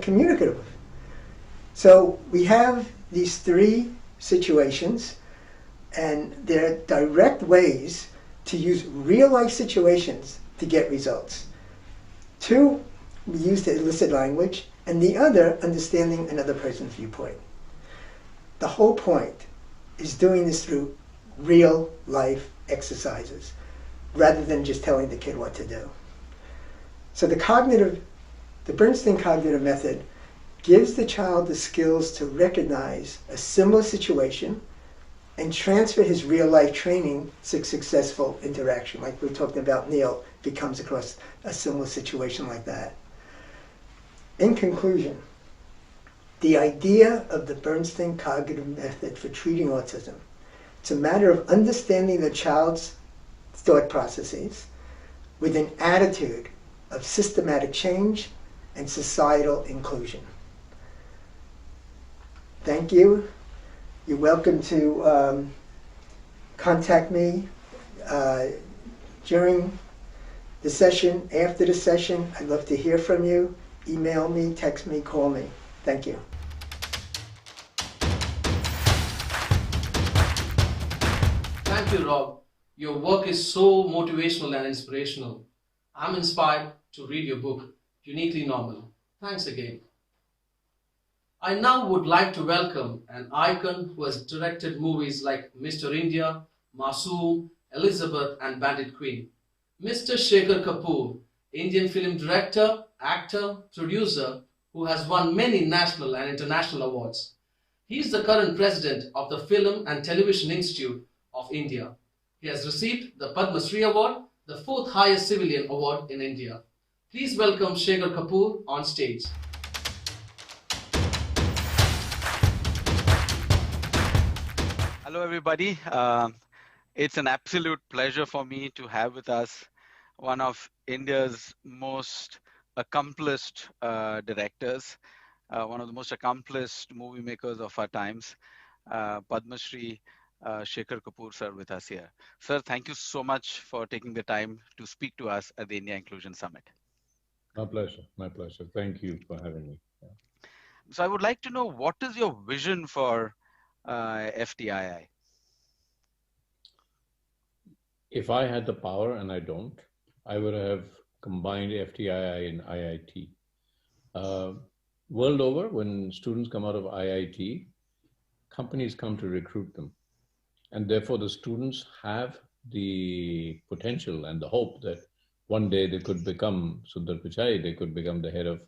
communicative. So we have these three situations, and they're direct ways to use real-life situations to get results. Two, we use the illicit language, and the other, understanding another person's viewpoint. The whole point is doing this through real-life exercises, rather than just telling the kid what to do. So the Bernstein cognitive method gives the child the skills to recognize a similar situation and transfer his real-life training to successful interaction. Like we're talking about Neil, if he comes across a similar situation like that. In conclusion, the idea of the Bernstein cognitive method for treating autism, it's a matter of understanding the child's thought processes with an attitude of systematic change and societal inclusion. Thank you. You're welcome to contact me during the session, after the session. I'd love to hear from you. Email me, text me, call me. Thank you. Thank you, Rob. Your work is so motivational and inspirational. I'm inspired to read your book, Uniquely Normal. Thanks again. I now would like to welcome an icon who has directed movies like Mr. India, Masoom, Elizabeth and Bandit Queen. Mr. Shekhar Kapoor, Indian film director, actor, producer, who has won many national and international awards. He is the current president of the Film and Television Institute of India. He has received the Padma Shri Award, the fourth highest civilian award in India. Please welcome Shekhar Kapoor on stage. Hello, everybody. It's an absolute pleasure for me to have with us one of India's most accomplished directors, one of the most accomplished movie makers of our times, Padma Shri Shekhar Kapoor sir with us here. Sir, thank you so much for taking the time to speak to us at the India Inclusion Summit. My pleasure. My pleasure. Thank you for having me. Yeah. So I would like to know, what is your vision for FTII? If I had the power, and I don't, I would have combined FTII and IIT. World over, when students come out of IIT, companies come to recruit them. And therefore, the students have the potential and the hope that one day they could become Sundar Pichai, they could become the head of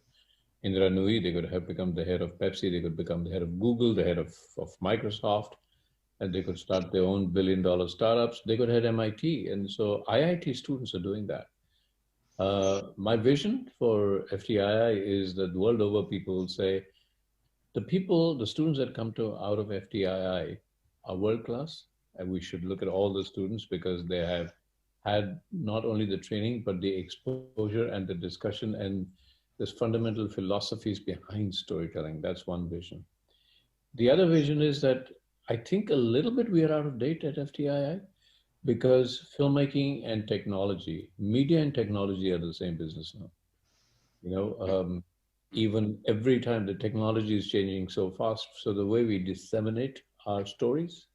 Indra Nui, they could have become the head of Pepsi, they could become the head of Google, the head of Microsoft, and they could start their own billion-dollar startups. They could head MIT. And so IIT students are doing that. My vision for FTII is that the world over people will say, the students that come out of FTII are world-class, and we should look at all the students because they have had not only the training, but the exposure and the discussion and there's fundamental philosophies behind storytelling. That's one vision. The other vision is that I think a little bit we are out of date at FTII because filmmaking and technology, media and technology are the same business now. You know, even every time the technology is changing so fast, so the way we disseminate our stories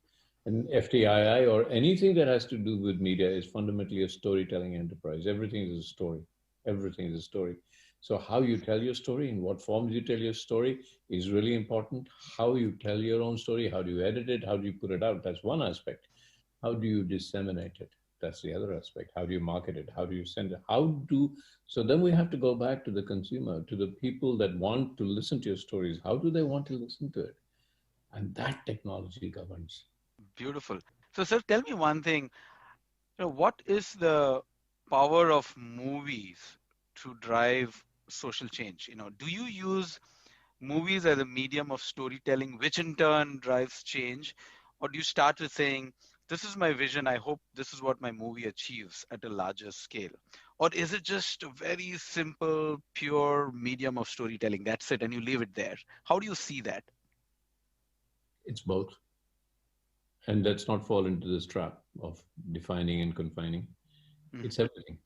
and FTII or anything that has to do with media is fundamentally a storytelling enterprise. Everything is a story. Everything is a story. So how you tell your story, in what forms you tell your story is really important. How you tell your own story, how do you edit it, how do you put it out? That's one aspect. How do you disseminate it? That's the other aspect. How do you market it? How do you send it? So then we have to go back to the consumer, to the people that want to listen to your stories. How do they want to listen to it? And that technology governs. Beautiful. So, sir, tell me one thing. What is the power of movies to drive social change? Do you use movies as a medium of storytelling, which in turn drives change? Or do you start with saying, this is my vision, I hope this is what my movie achieves at a larger scale? Or is it just a very simple, pure medium of storytelling? That's it, and you leave it there. How do you see that? It's both. And let's not fall into this trap of defining and confining. It's everything.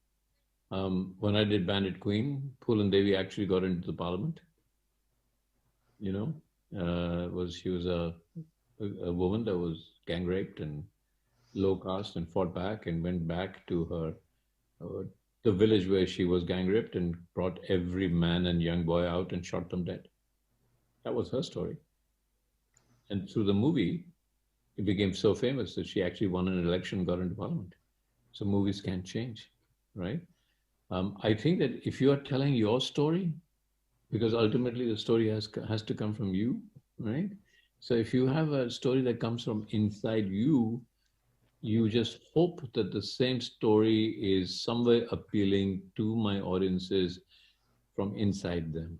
When I did Bandit Queen, Poolan Devi actually got into the parliament. She was a woman that was gang raped and low caste and fought back and went back to the village where she was gang raped and brought every man and young boy out and shot them dead. That was her story. And through the movie, it became so famous that she actually won an election and got into parliament. So movies can change, right? I think that if you are telling your story, because ultimately the story has to come from you, right? So if you have a story that comes from inside you, you just hope that the same story is somewhere appealing to my audiences from inside them.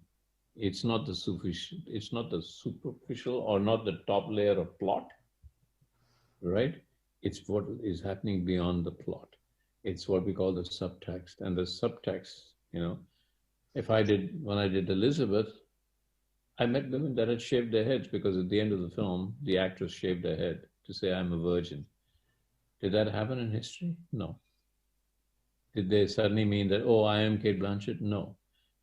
It's not the superficial or not the top layer of plot, right? It's what is happening beyond the plot. It's what we call the subtext. And the subtext, when I did Elizabeth, I met women that had shaved their heads because at the end of the film, the actress shaved her head to say, I'm a virgin. Did that happen in history? No. Did they suddenly mean that, oh, I am Kate Blanchett? No.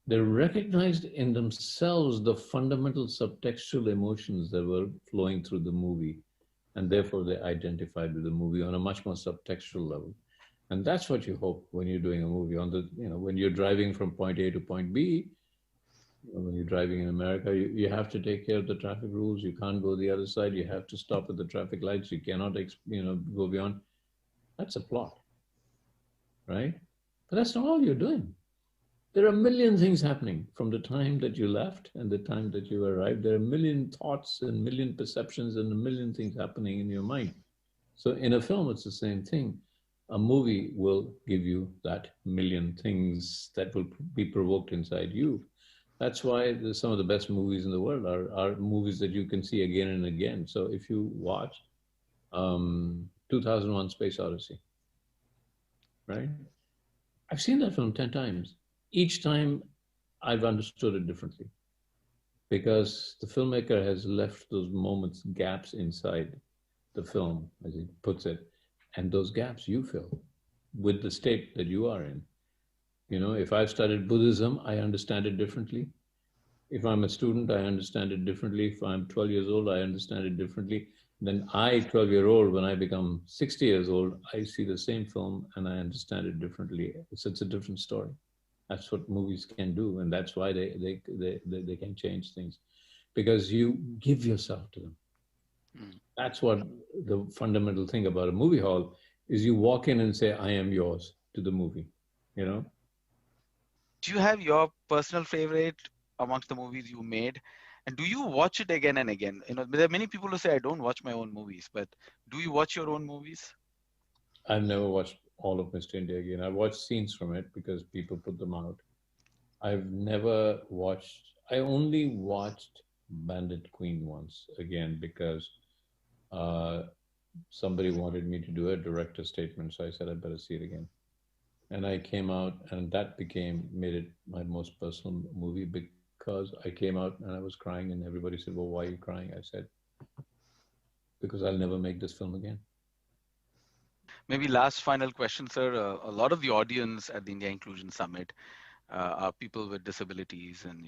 They recognized in themselves the fundamental subtextual emotions that were flowing through the movie. And therefore they identified with the movie on a much more subtextual level. And that's what you hope when you're doing a movie when you're driving from point A to point B, when you're driving in America, you have to take care of the traffic rules. You can't go the other side. You have to stop at the traffic lights. You cannot, go beyond. That's a plot, right? But that's not all you're doing. There are a million things happening from the time that you left and the time that you arrived. There are a million thoughts and a million perceptions and a million things happening in your mind. So in a film, it's the same thing. A movie will give you that million things that will be provoked inside you. That's why some of the best movies in the world are movies that you can see again and again. So if you watch 2001 Space Odyssey, right? I've seen that film 10 times. Each time I've understood it differently because the filmmaker has left those moments, gaps inside the film, as he puts it, and those gaps you fill with the state that you are in. If I've studied Buddhism, I understand it differently. If I'm a student, I understand it differently. If I'm 12 years old, I understand it differently. Then 12-year-old, when I become 60 years old, I see the same film and I understand it differently. It's a different story. That's what movies can do, and that's why they can change things, because you give yourself to them. That's what the fundamental thing about a movie hall is you walk in and say, I am yours to the movie, you know? Do you have your personal favorite amongst the movies you made? And do you watch it again and again? You know, there are many people who say, I don't watch my own movies, but do you watch your own movies? I've never watched all of Mr. India again. I watched scenes from it because people put them out. I've never watched, I only watched Bandit Queen once again because somebody wanted me to do a director's statement. So I said, I better see it again. And I came out and that made it my most personal movie because I came out and I was crying and everybody said, well, why are you crying? I said, because I'll never make this film again. Maybe last final question, sir. A lot of the audience at the India Inclusion Summit are people with disabilities, and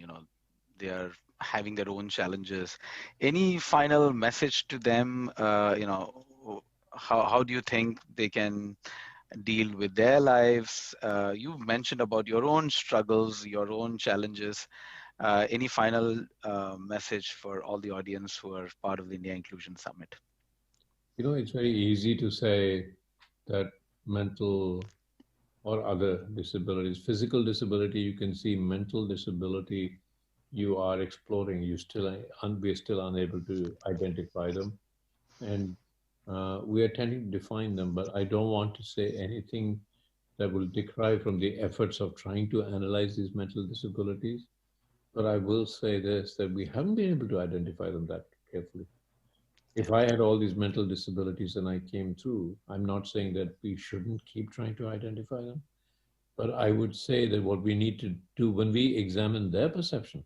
they are having their own challenges. Any final message to them? How do you think they can deal with their lives? You've mentioned about your own struggles, your own challenges. Any final message for all the audience who are part of the India Inclusion Summit? It's very easy to say that mental or other disabilities, physical disability, you can see. Mental disability, you are exploring. We're still unable to identify them, and we are tending to define them. But I don't want to say anything that will detract from the efforts of trying to analyze these mental disabilities. But I will say this, that we haven't been able to identify them that carefully. If I had all these mental disabilities and I came through, I'm not saying that we shouldn't keep trying to identify them, but I would say that what we need to do when we examine their perception,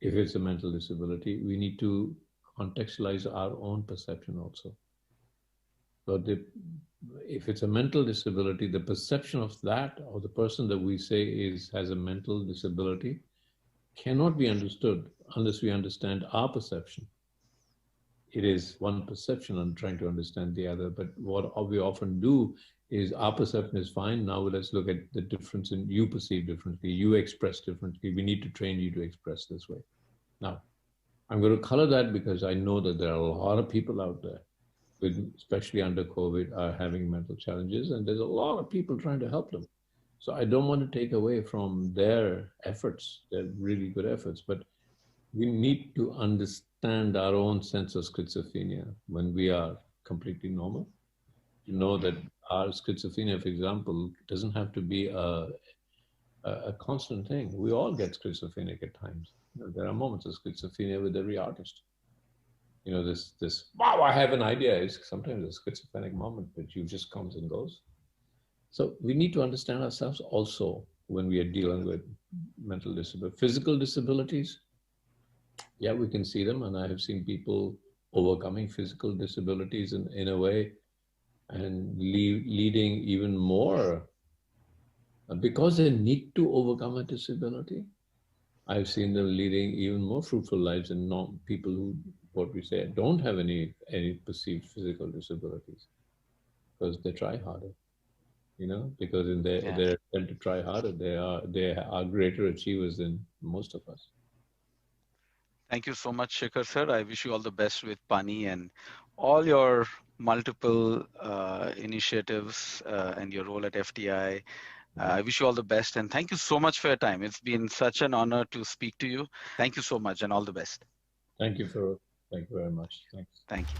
if it's a mental disability, we need to contextualize our own perception also. So if it's a mental disability, the perception of that or the person that we say has a mental disability cannot be understood unless we understand our perception. It is one perception and trying to understand the other. But what we often do is our perception is fine. Now let's look at the difference in you perceive differently, you express differently. We need to train you to express this way. Now, I'm going to color that because I know that there are a lot of people out there, especially under COVID, are having mental challenges, and there's a lot of people trying to help them. So I don't want to take away from their efforts. They're really good efforts, but we need to understand our own sense of schizophrenia when we are completely normal. To know that our schizophrenia, for example, doesn't have to be a constant thing. We all get schizophrenic at times. There are moments of schizophrenia with every artist. This wow, I have an idea is sometimes a schizophrenic moment, but you just comes and goes. So we need to understand ourselves also when we are dealing with mental disability. Physical disabilities, yeah, we can see them, and I have seen people overcoming physical disabilities in a way and leading even more because they need to overcome a disability. I've seen them leading even more fruitful lives than people who, what we say, don't have any perceived physical disabilities because they try harder, because in their attempt to try harder, they are greater achievers than most of us. Thank you so much, Shikhar sir. I wish you all the best with Pani and all your multiple initiatives and your role at FTI. I wish you all the best, and thank you so much for your time. It's been such an honor to speak to you. Thank you so much, and all the best. Thank you very much. Thanks. Thank you.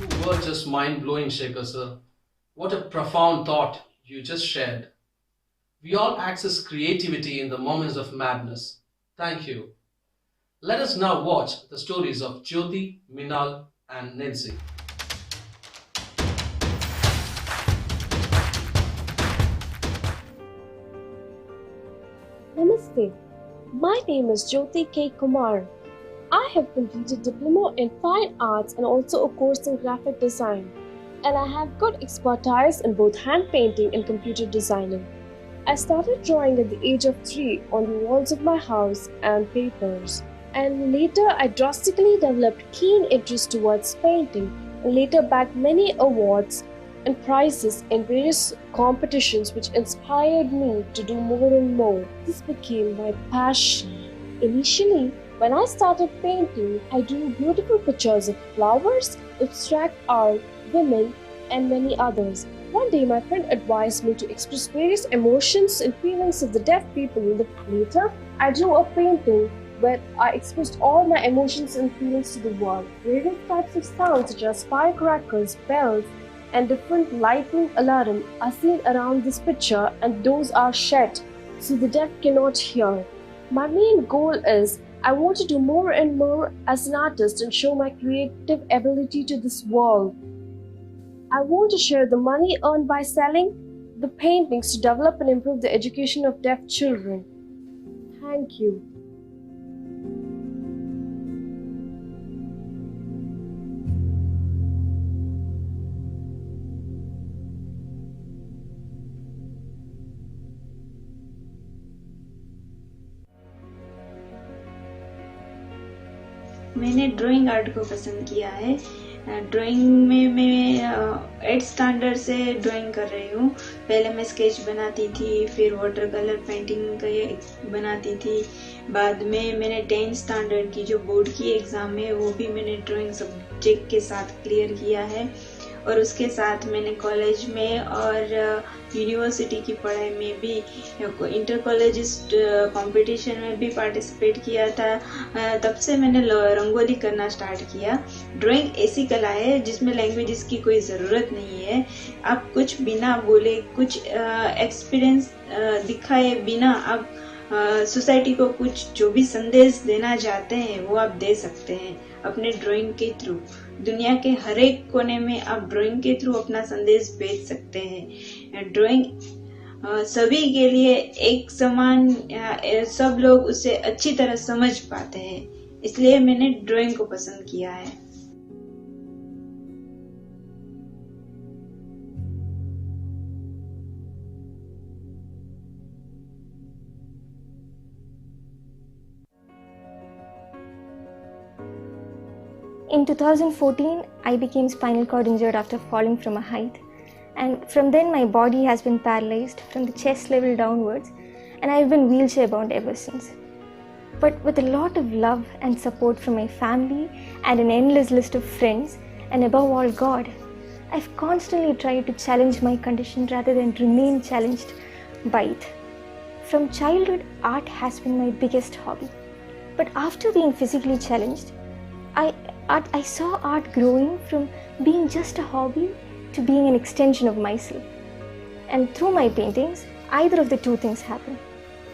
You were just mind-blowing, Shikhar sir. What a profound thought you just shared. We all access creativity in the moments of madness. Thank you. Let us now watch the stories of Jyoti, Minal, and Nancy. Namaste. My name is Jyoti K. Kumar. I have completed Diploma in Fine Arts and also a course in Graphic Design. And I have good expertise in both hand painting and computer designing. I started drawing at the age of 3 on the walls of my house and papers. And later I drastically developed keen interest towards painting and later bagged many awards and prizes in various competitions which inspired me to do more and more. This became my passion. Initially, When I started painting, I drew beautiful pictures of flowers, abstract art, women, and many others. One day, my friend advised me to express various emotions and feelings of the deaf people. Later, I drew a painting where I expressed all my emotions and feelings to the world. Various types of sounds such as firecrackers, bells, and different lightning alarm are seen around this picture, and those are shut so the deaf cannot hear. My main goal is I want to do more and more as an artist and show my creative ability to this world. I want to share the money earned by selling the paintings to develop and improve the education of deaf children. Thank you. मैंने drawing art को पसंद किया है। Drawing में मैं 8th standard से drawing कर रही हूँ। पहले मैं स्केच बनाती थी, फिर वाटर कलर पेंटिंग बनाती थी। बाद में मैंने 10th स्टैंडर्ड की जो बोर्ड की एग्ज़ाम है वो भी मैंने ड्राइंग सब्जेक्ट के साथ क्लियर किया है। और उसके साथ मैंने कॉलेज में और यूनिवर्सिटी की पढ़ाई में भी इंटर कॉलेजिस्ट कंपटीशन में भी पार्टिसिपेट किया था। तब से मैंने रंगोली करना स्टार्ट किया। ड्राइंग ऐसी कला है जिसमें लैंग्वेजेस की कोई ज़रूरत नहीं है। आप कुछ बिना बोले, कुछ एक्सपीरियंस दिखाए बिना आप सोसाइटी को कुछ जो भी संदेश देना चाहते हैं वो आप दे सकते हैं अपने ड्राइंग के थ्रू। दुनिया के हर एक कोने में आप ड्राइंग के थ्रू अपना संदेश भेज सकते हैं। ड्राइंग सभी के लिए एक समान, सब लोग उसे अच्छी तरह समझ पाते हैं, इसलिए मैंने ड्राइंग को पसंद किया है। In 2014, I became spinal cord injured after falling from a height, and from then my body has been paralyzed from the chest level downwards, and I've been wheelchair bound ever since. But with a lot of love and support from my family and an endless list of friends, and above all God, I've constantly tried to challenge my condition rather than remain challenged by it. From childhood, art has been my biggest hobby. But after being physically challenged, I saw art growing from being just a hobby to being an extension of myself. And through my paintings, either of the two things happen.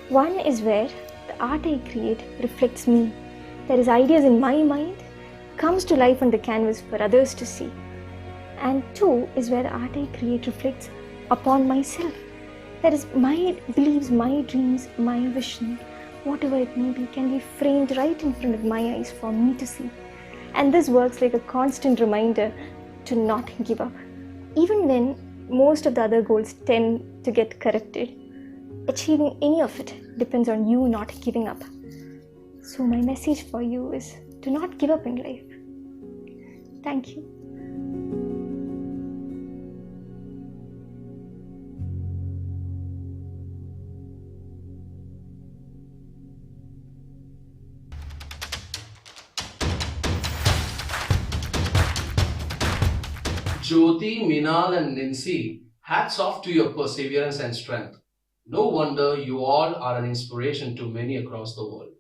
One is where the art I create reflects me. That is, ideas in my mind comes to life on the canvas for others to see. And two is where the art I create reflects upon myself. That is, my beliefs, my dreams, my vision, whatever it may be, can be framed right in front of my eyes for me to see. And this works like a constant reminder to not give up. Even when most of the other goals tend to get corrupted, achieving any of it depends on you not giving up. So my message for you is to not give up in life. Thank you. Jyoti, Minal, and Nancy, hats off to your perseverance and strength. No wonder you all are an inspiration to many across the world.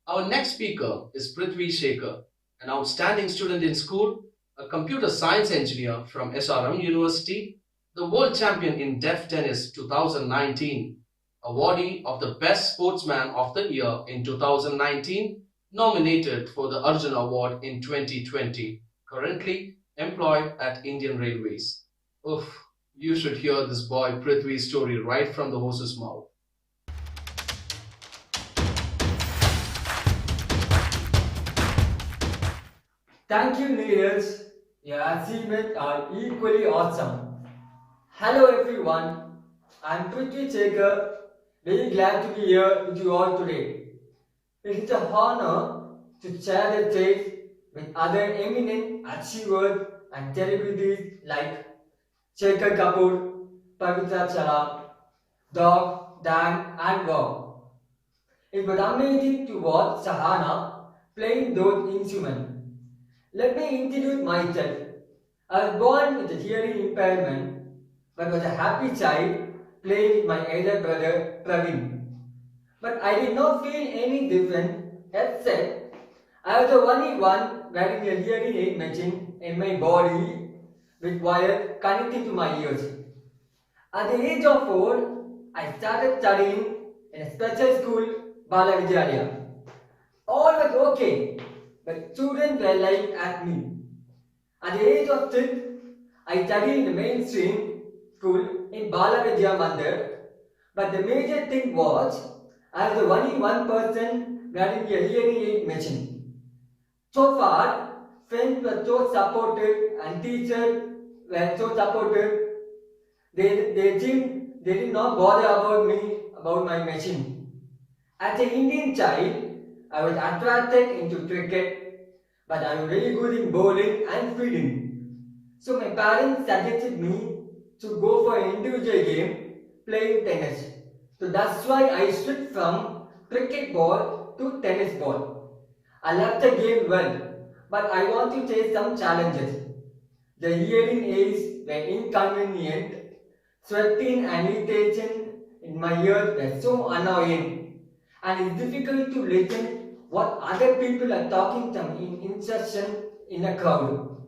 Our next speaker is Prithvi Shekhar, an outstanding student in school, a computer science engineer from SRM University, the world champion in deaf tennis 2019, awardee of the Best Sportsman of the Year in 2019, nominated for the Arjun Award in 2020, currently employed at Indian Railways. Oof, you should hear this boy Prithvi's story right from the horse's mouth. Thank you, Neeraj. Your achievements are equally awesome. Hello, everyone. I'm Prithvi Shekhar. Very glad to be here with you all today. It is an honor to share the stage with other eminent achievers and celebrities like Shekhar Kapoor, Pavitra Chalam, Doc, Dan, and Bob. It was amazing to watch Sahana playing those instruments. Let me introduce myself. I was born with a hearing impairment, but was a happy child playing with my elder brother Praveen. But I did not feel any different except I was the only one wearing a hearing aid machine in my body with wire connecting to my ears. At the age of 4, I started studying in a special school, Bala Vidyalaya. All was okay, but students were like at me. At the age of 6, I studied in the mainstream school in Bala Vidya Mandir, but the major thing was I was the only one person wearing a hearing aid machine. So far, friends were so supportive and teachers were so supportive. They did not bother about me, about my machine. As an Indian child, I was attracted into cricket, but I was very good in bowling and fielding. So my parents suggested me to go for an individual game, playing tennis. So that's why I switched from cricket ball to tennis ball. I left the game well, but I want to face some challenges. The hearing aids were inconvenient, sweating and irritation in my ears were so annoying, and it's difficult to listen what other people are talking to me in instruction in a crowd.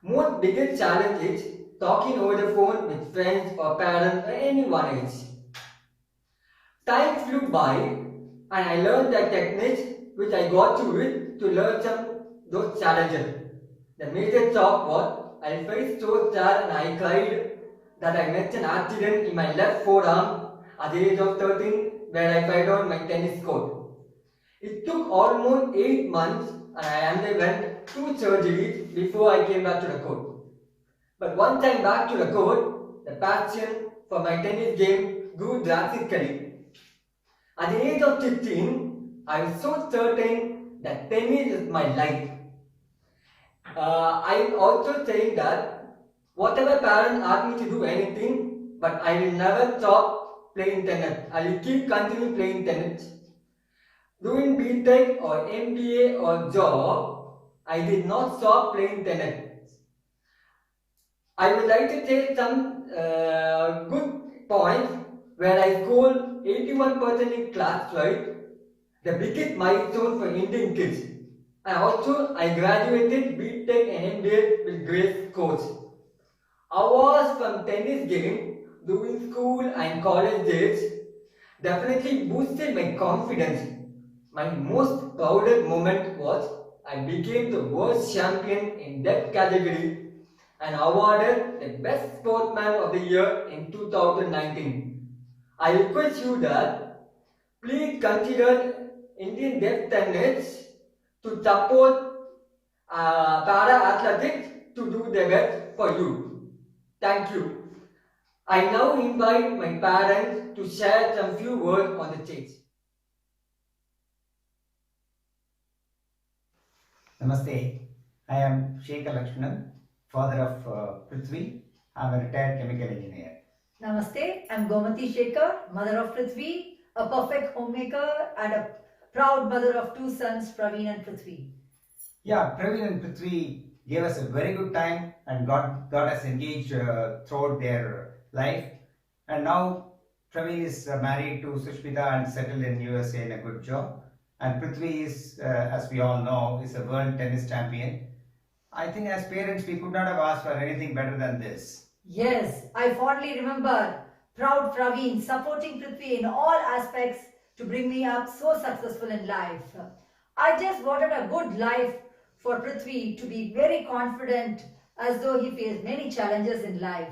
Most biggest challenge is talking over the phone with friends or parents or anyone else. Time flew by and I learned the techniques which I got to it to learn those challenges. The major shock was I felt so sad and I cried that I met an accident in my left forearm at the age of 13 where I fell down my tennis court. It took almost 8 months and I underwent 2 surgeries before I came back to the court. But once I came back to the court, the passion for my tennis game grew drastically. At the age of 15, I was so certain that tennis is my life. I also saying that whatever parents ask me to do anything, but I will never stop playing tennis. I will keep continuing playing tennis. Doing BTech or MBA or job, I did not stop playing tennis. I would like to take some good points where I scored 81% in class 12, the biggest milestone for Indian kids. And also I graduated BTech and MBA with great scores. Awards from tennis game during school and college days definitely boosted my confidence. My most proudest moment was I became the world champion in that category and awarded the best sportsman of the year in 2019. I request you that please consider Indian deaf tennis to support para athletics to do their best for you. Thank you. I now invite my parents to share some few words on the stage. Namaste. I am Shekhar Lakshmanan, father of Prithvi. I am a retired chemical engineer. Namaste. I am Gomati Shekhar, mother of Prithvi, a perfect homemaker and a proud mother of 2 sons, Praveen and Prithvi. Yeah, Praveen and Prithvi gave us a very good time and got us engaged throughout their life. And now Praveen is married to Sushmita and settled in USA in a good job. And Prithvi is, as we all know, is a world tennis champion. I think as parents we could not have asked for anything better than this. Yes, I fondly remember proud Praveen supporting Prithvi in all aspects to bring me up so successful in life. I just wanted a good life for Prithvi to be very confident as though he faced many challenges in life.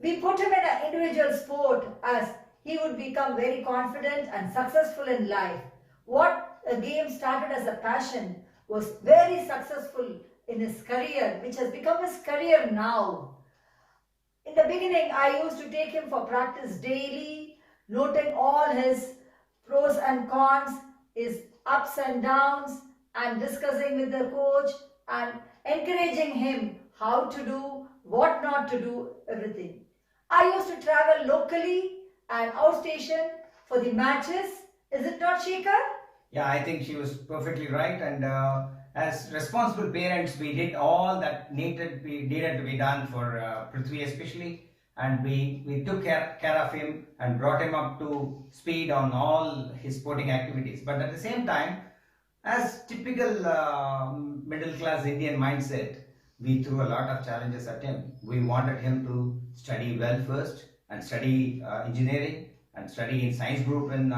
We put him in an individual sport as he would become very confident and successful in life. What a game started as a passion was very successful in his career, which has become his career now. In the beginning, I used to take him for practice daily, noting all his pros and cons, his ups and downs, and discussing with the coach and encouraging him how to do, what not to do, everything. I used to travel locally and outstation for the matches, Is it not, Shekhar? Yeah, I think she was perfectly right. And as responsible parents, we did all that needed to be done for Prithvi especially. And we took care of him and brought him up to speed on all his sporting activities. But at the same time, as typical middle class Indian mindset, we threw a lot of challenges at him. We wanted him to study well first and study engineering and study in science group in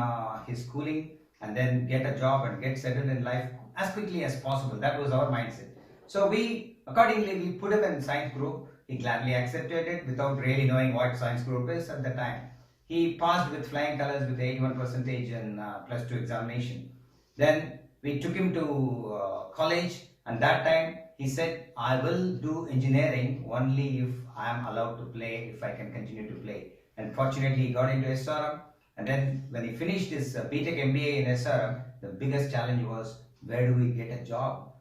his schooling, and then get a job and get settled in life as quickly as possible. That was our mindset. So we put him in science group. He gladly accepted it without really knowing what science group is at the time. He passed with flying colors with 81% in plus 2 examination. Then we took him to college, and that time he said, I will do engineering only if I am allowed to play, if I can continue to play. And fortunately he got into SRM, and then when he finished his BTech MBA in SRM, the biggest challenge was, where do we get a job?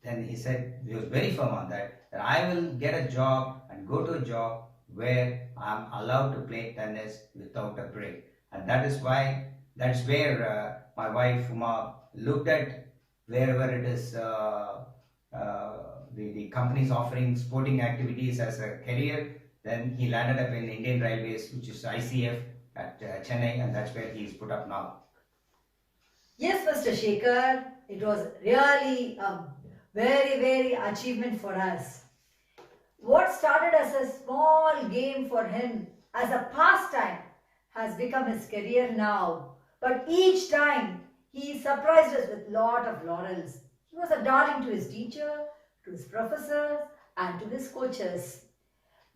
Then he said, he was very firm on that I will get a job and go to a job where I am allowed to play tennis without a break. And that's where my wife Uma looked at wherever it is the companies offering sporting activities as a career. Then he landed up in Indian Railways, which is ICF at Chennai, and that's where he is put up now. Yes, Mr. Shekhar, it was really a very, very achievement for us. What started as a small game for him as a pastime has become his career now. But each time he surprised us with lot of laurels. He was a darling to his teacher, to his professors, and to his coaches.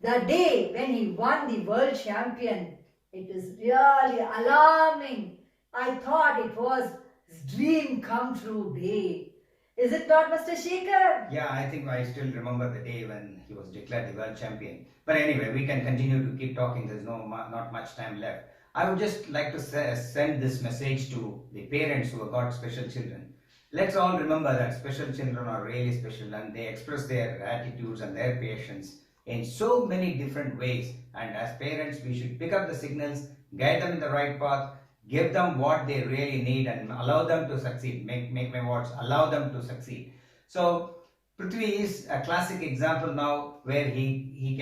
The day when he won the world champion, it is really alarming. I thought it was his dream come true day. Is it not, Mr. Shekhar? Yeah, I think I still remember the day when he was declared the world champion. But anyway, we can continue to keep talking. There's not much time left. I would just like to send this message to the parents who have got special children. Let's all remember that special children are really special, and they express their attitudes and their patience in so many different ways. And as parents, we should pick up the signals, guide them in the right path, give them what they really need, and allow them to succeed. Make my words, allow them to succeed. So Prithvi is a classic example now where he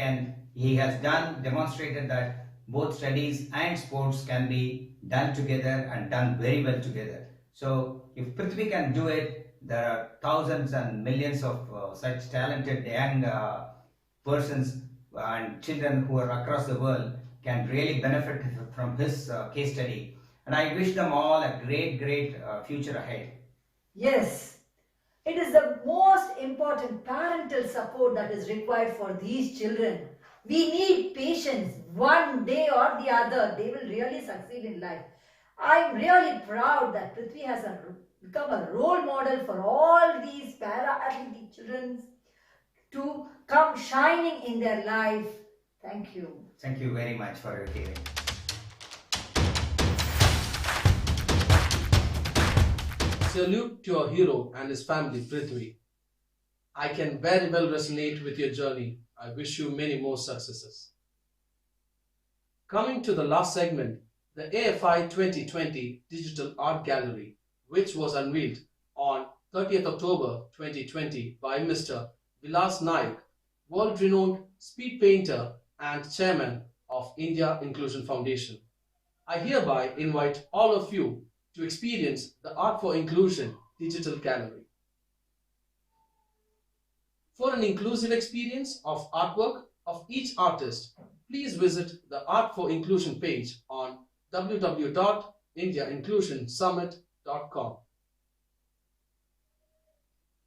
has demonstrated that both studies and sports can be done together and done very well together. So if Prithvi can do it, there are thousands and millions of such talented young persons and children who are across the world can really benefit from his case study. And I wish them all a great future ahead. Yes, it is the most important parental support that is required for these children. We need patience. One day or the other, they will really succeed in life. I am really proud that Prithvi has become a role model for all these para-athletic children to come shining in their life. Thank you. Thank you very much for your hearing. Salute to your hero and his family, Prithvi. I can very well resonate with your journey. I wish you many more successes. Coming to the last segment, the AFI 2020 Digital Art Gallery, which was unveiled on 30th October 2020 by Mr. Vilas Naik, world-renowned speed painter and chairman of India Inclusion Foundation. I hereby invite all of you to experience the Art for Inclusion Digital Gallery. For an inclusive experience of artwork of each artist, please visit the Art for Inclusion page on www.indiainclusionsummit.com.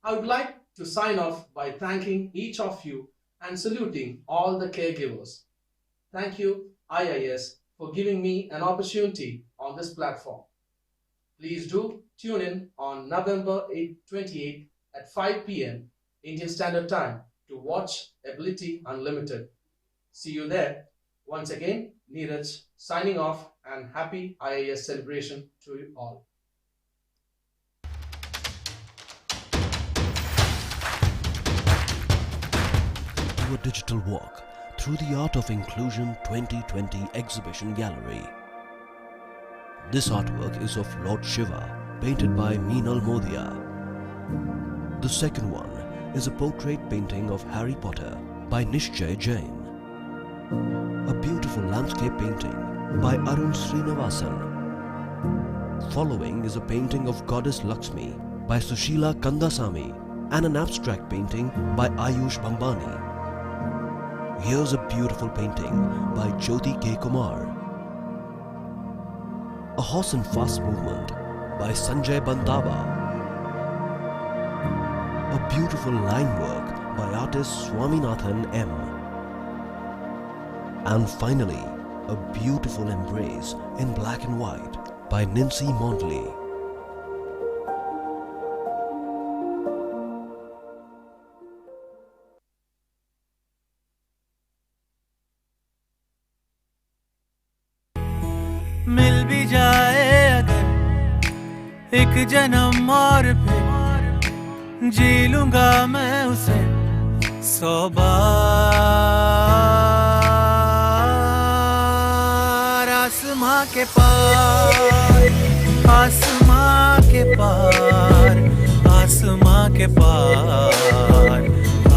I would like to sign off by thanking each of you and saluting all the caregivers. Thank you, IIS, for giving me an opportunity on this platform. Please do tune in on November 28th at 5 p.m. Indian Standard Time to watch Ability Unlimited. See you there. Once again, Neeraj signing off, and happy IIS celebration to you all. Do a digital walk through the Art of Inclusion 2020 Exhibition Gallery. This artwork is of Lord Shiva, painted by Meenal Modia. The second one is a portrait painting of Harry Potter by Nishchay Jain. A beautiful landscape painting by Arun Srinivasan. Following is a painting of Goddess Lakshmi by Sushila Kandasamy and an abstract painting by Ayush Bambani. Here's a beautiful painting by Jyoti K. Kumar. A horse and fast movement by Sanjay Bandava. A beautiful line work by artist Swaminathan M. And finally, a beautiful embrace in black and white by Nancy Mondley. मिल भी जाए अगर एक जन्म और फिर जी लूंगा मैं उसे 100 बार आसमां के पार आसमां के पार आसमां के पार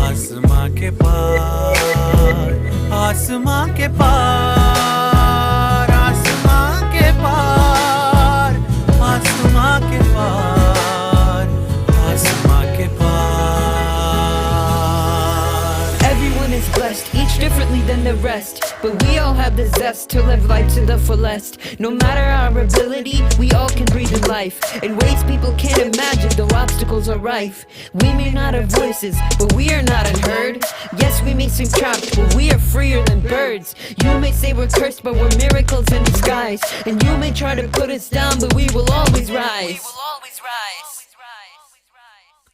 आसमां के पार आसमां के पार आसमां के पार आसमां के पार आसमां के पार. Everyone is blessed, each differently than the rest, but we all have the zest to live life to the fullest. No matter our ability, we all can breathe in life in ways people can't imagine, though obstacles are rife. We may not have voices, but we are not unheard. Yes, we may seem trapped, but we are freer than birds. You may say we're cursed, but we're miracles in disguise. And you may try to put us down, but we will always rise.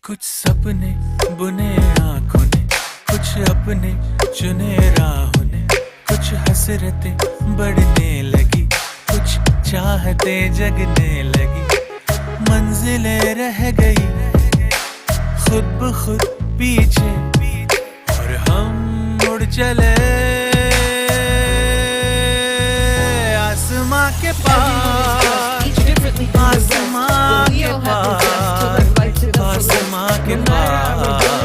कुछ सपने बुने आँखों ने, कुछ अपने चुने राहों ने, कुछ हसरतें बढ़ने लगी, कुछ चाहतें जगने लगी, मंजिलें रह गई खुद ब खुद पीछे और हम मुड़ चले आसमां के पार आसमां के पार आसमां के पार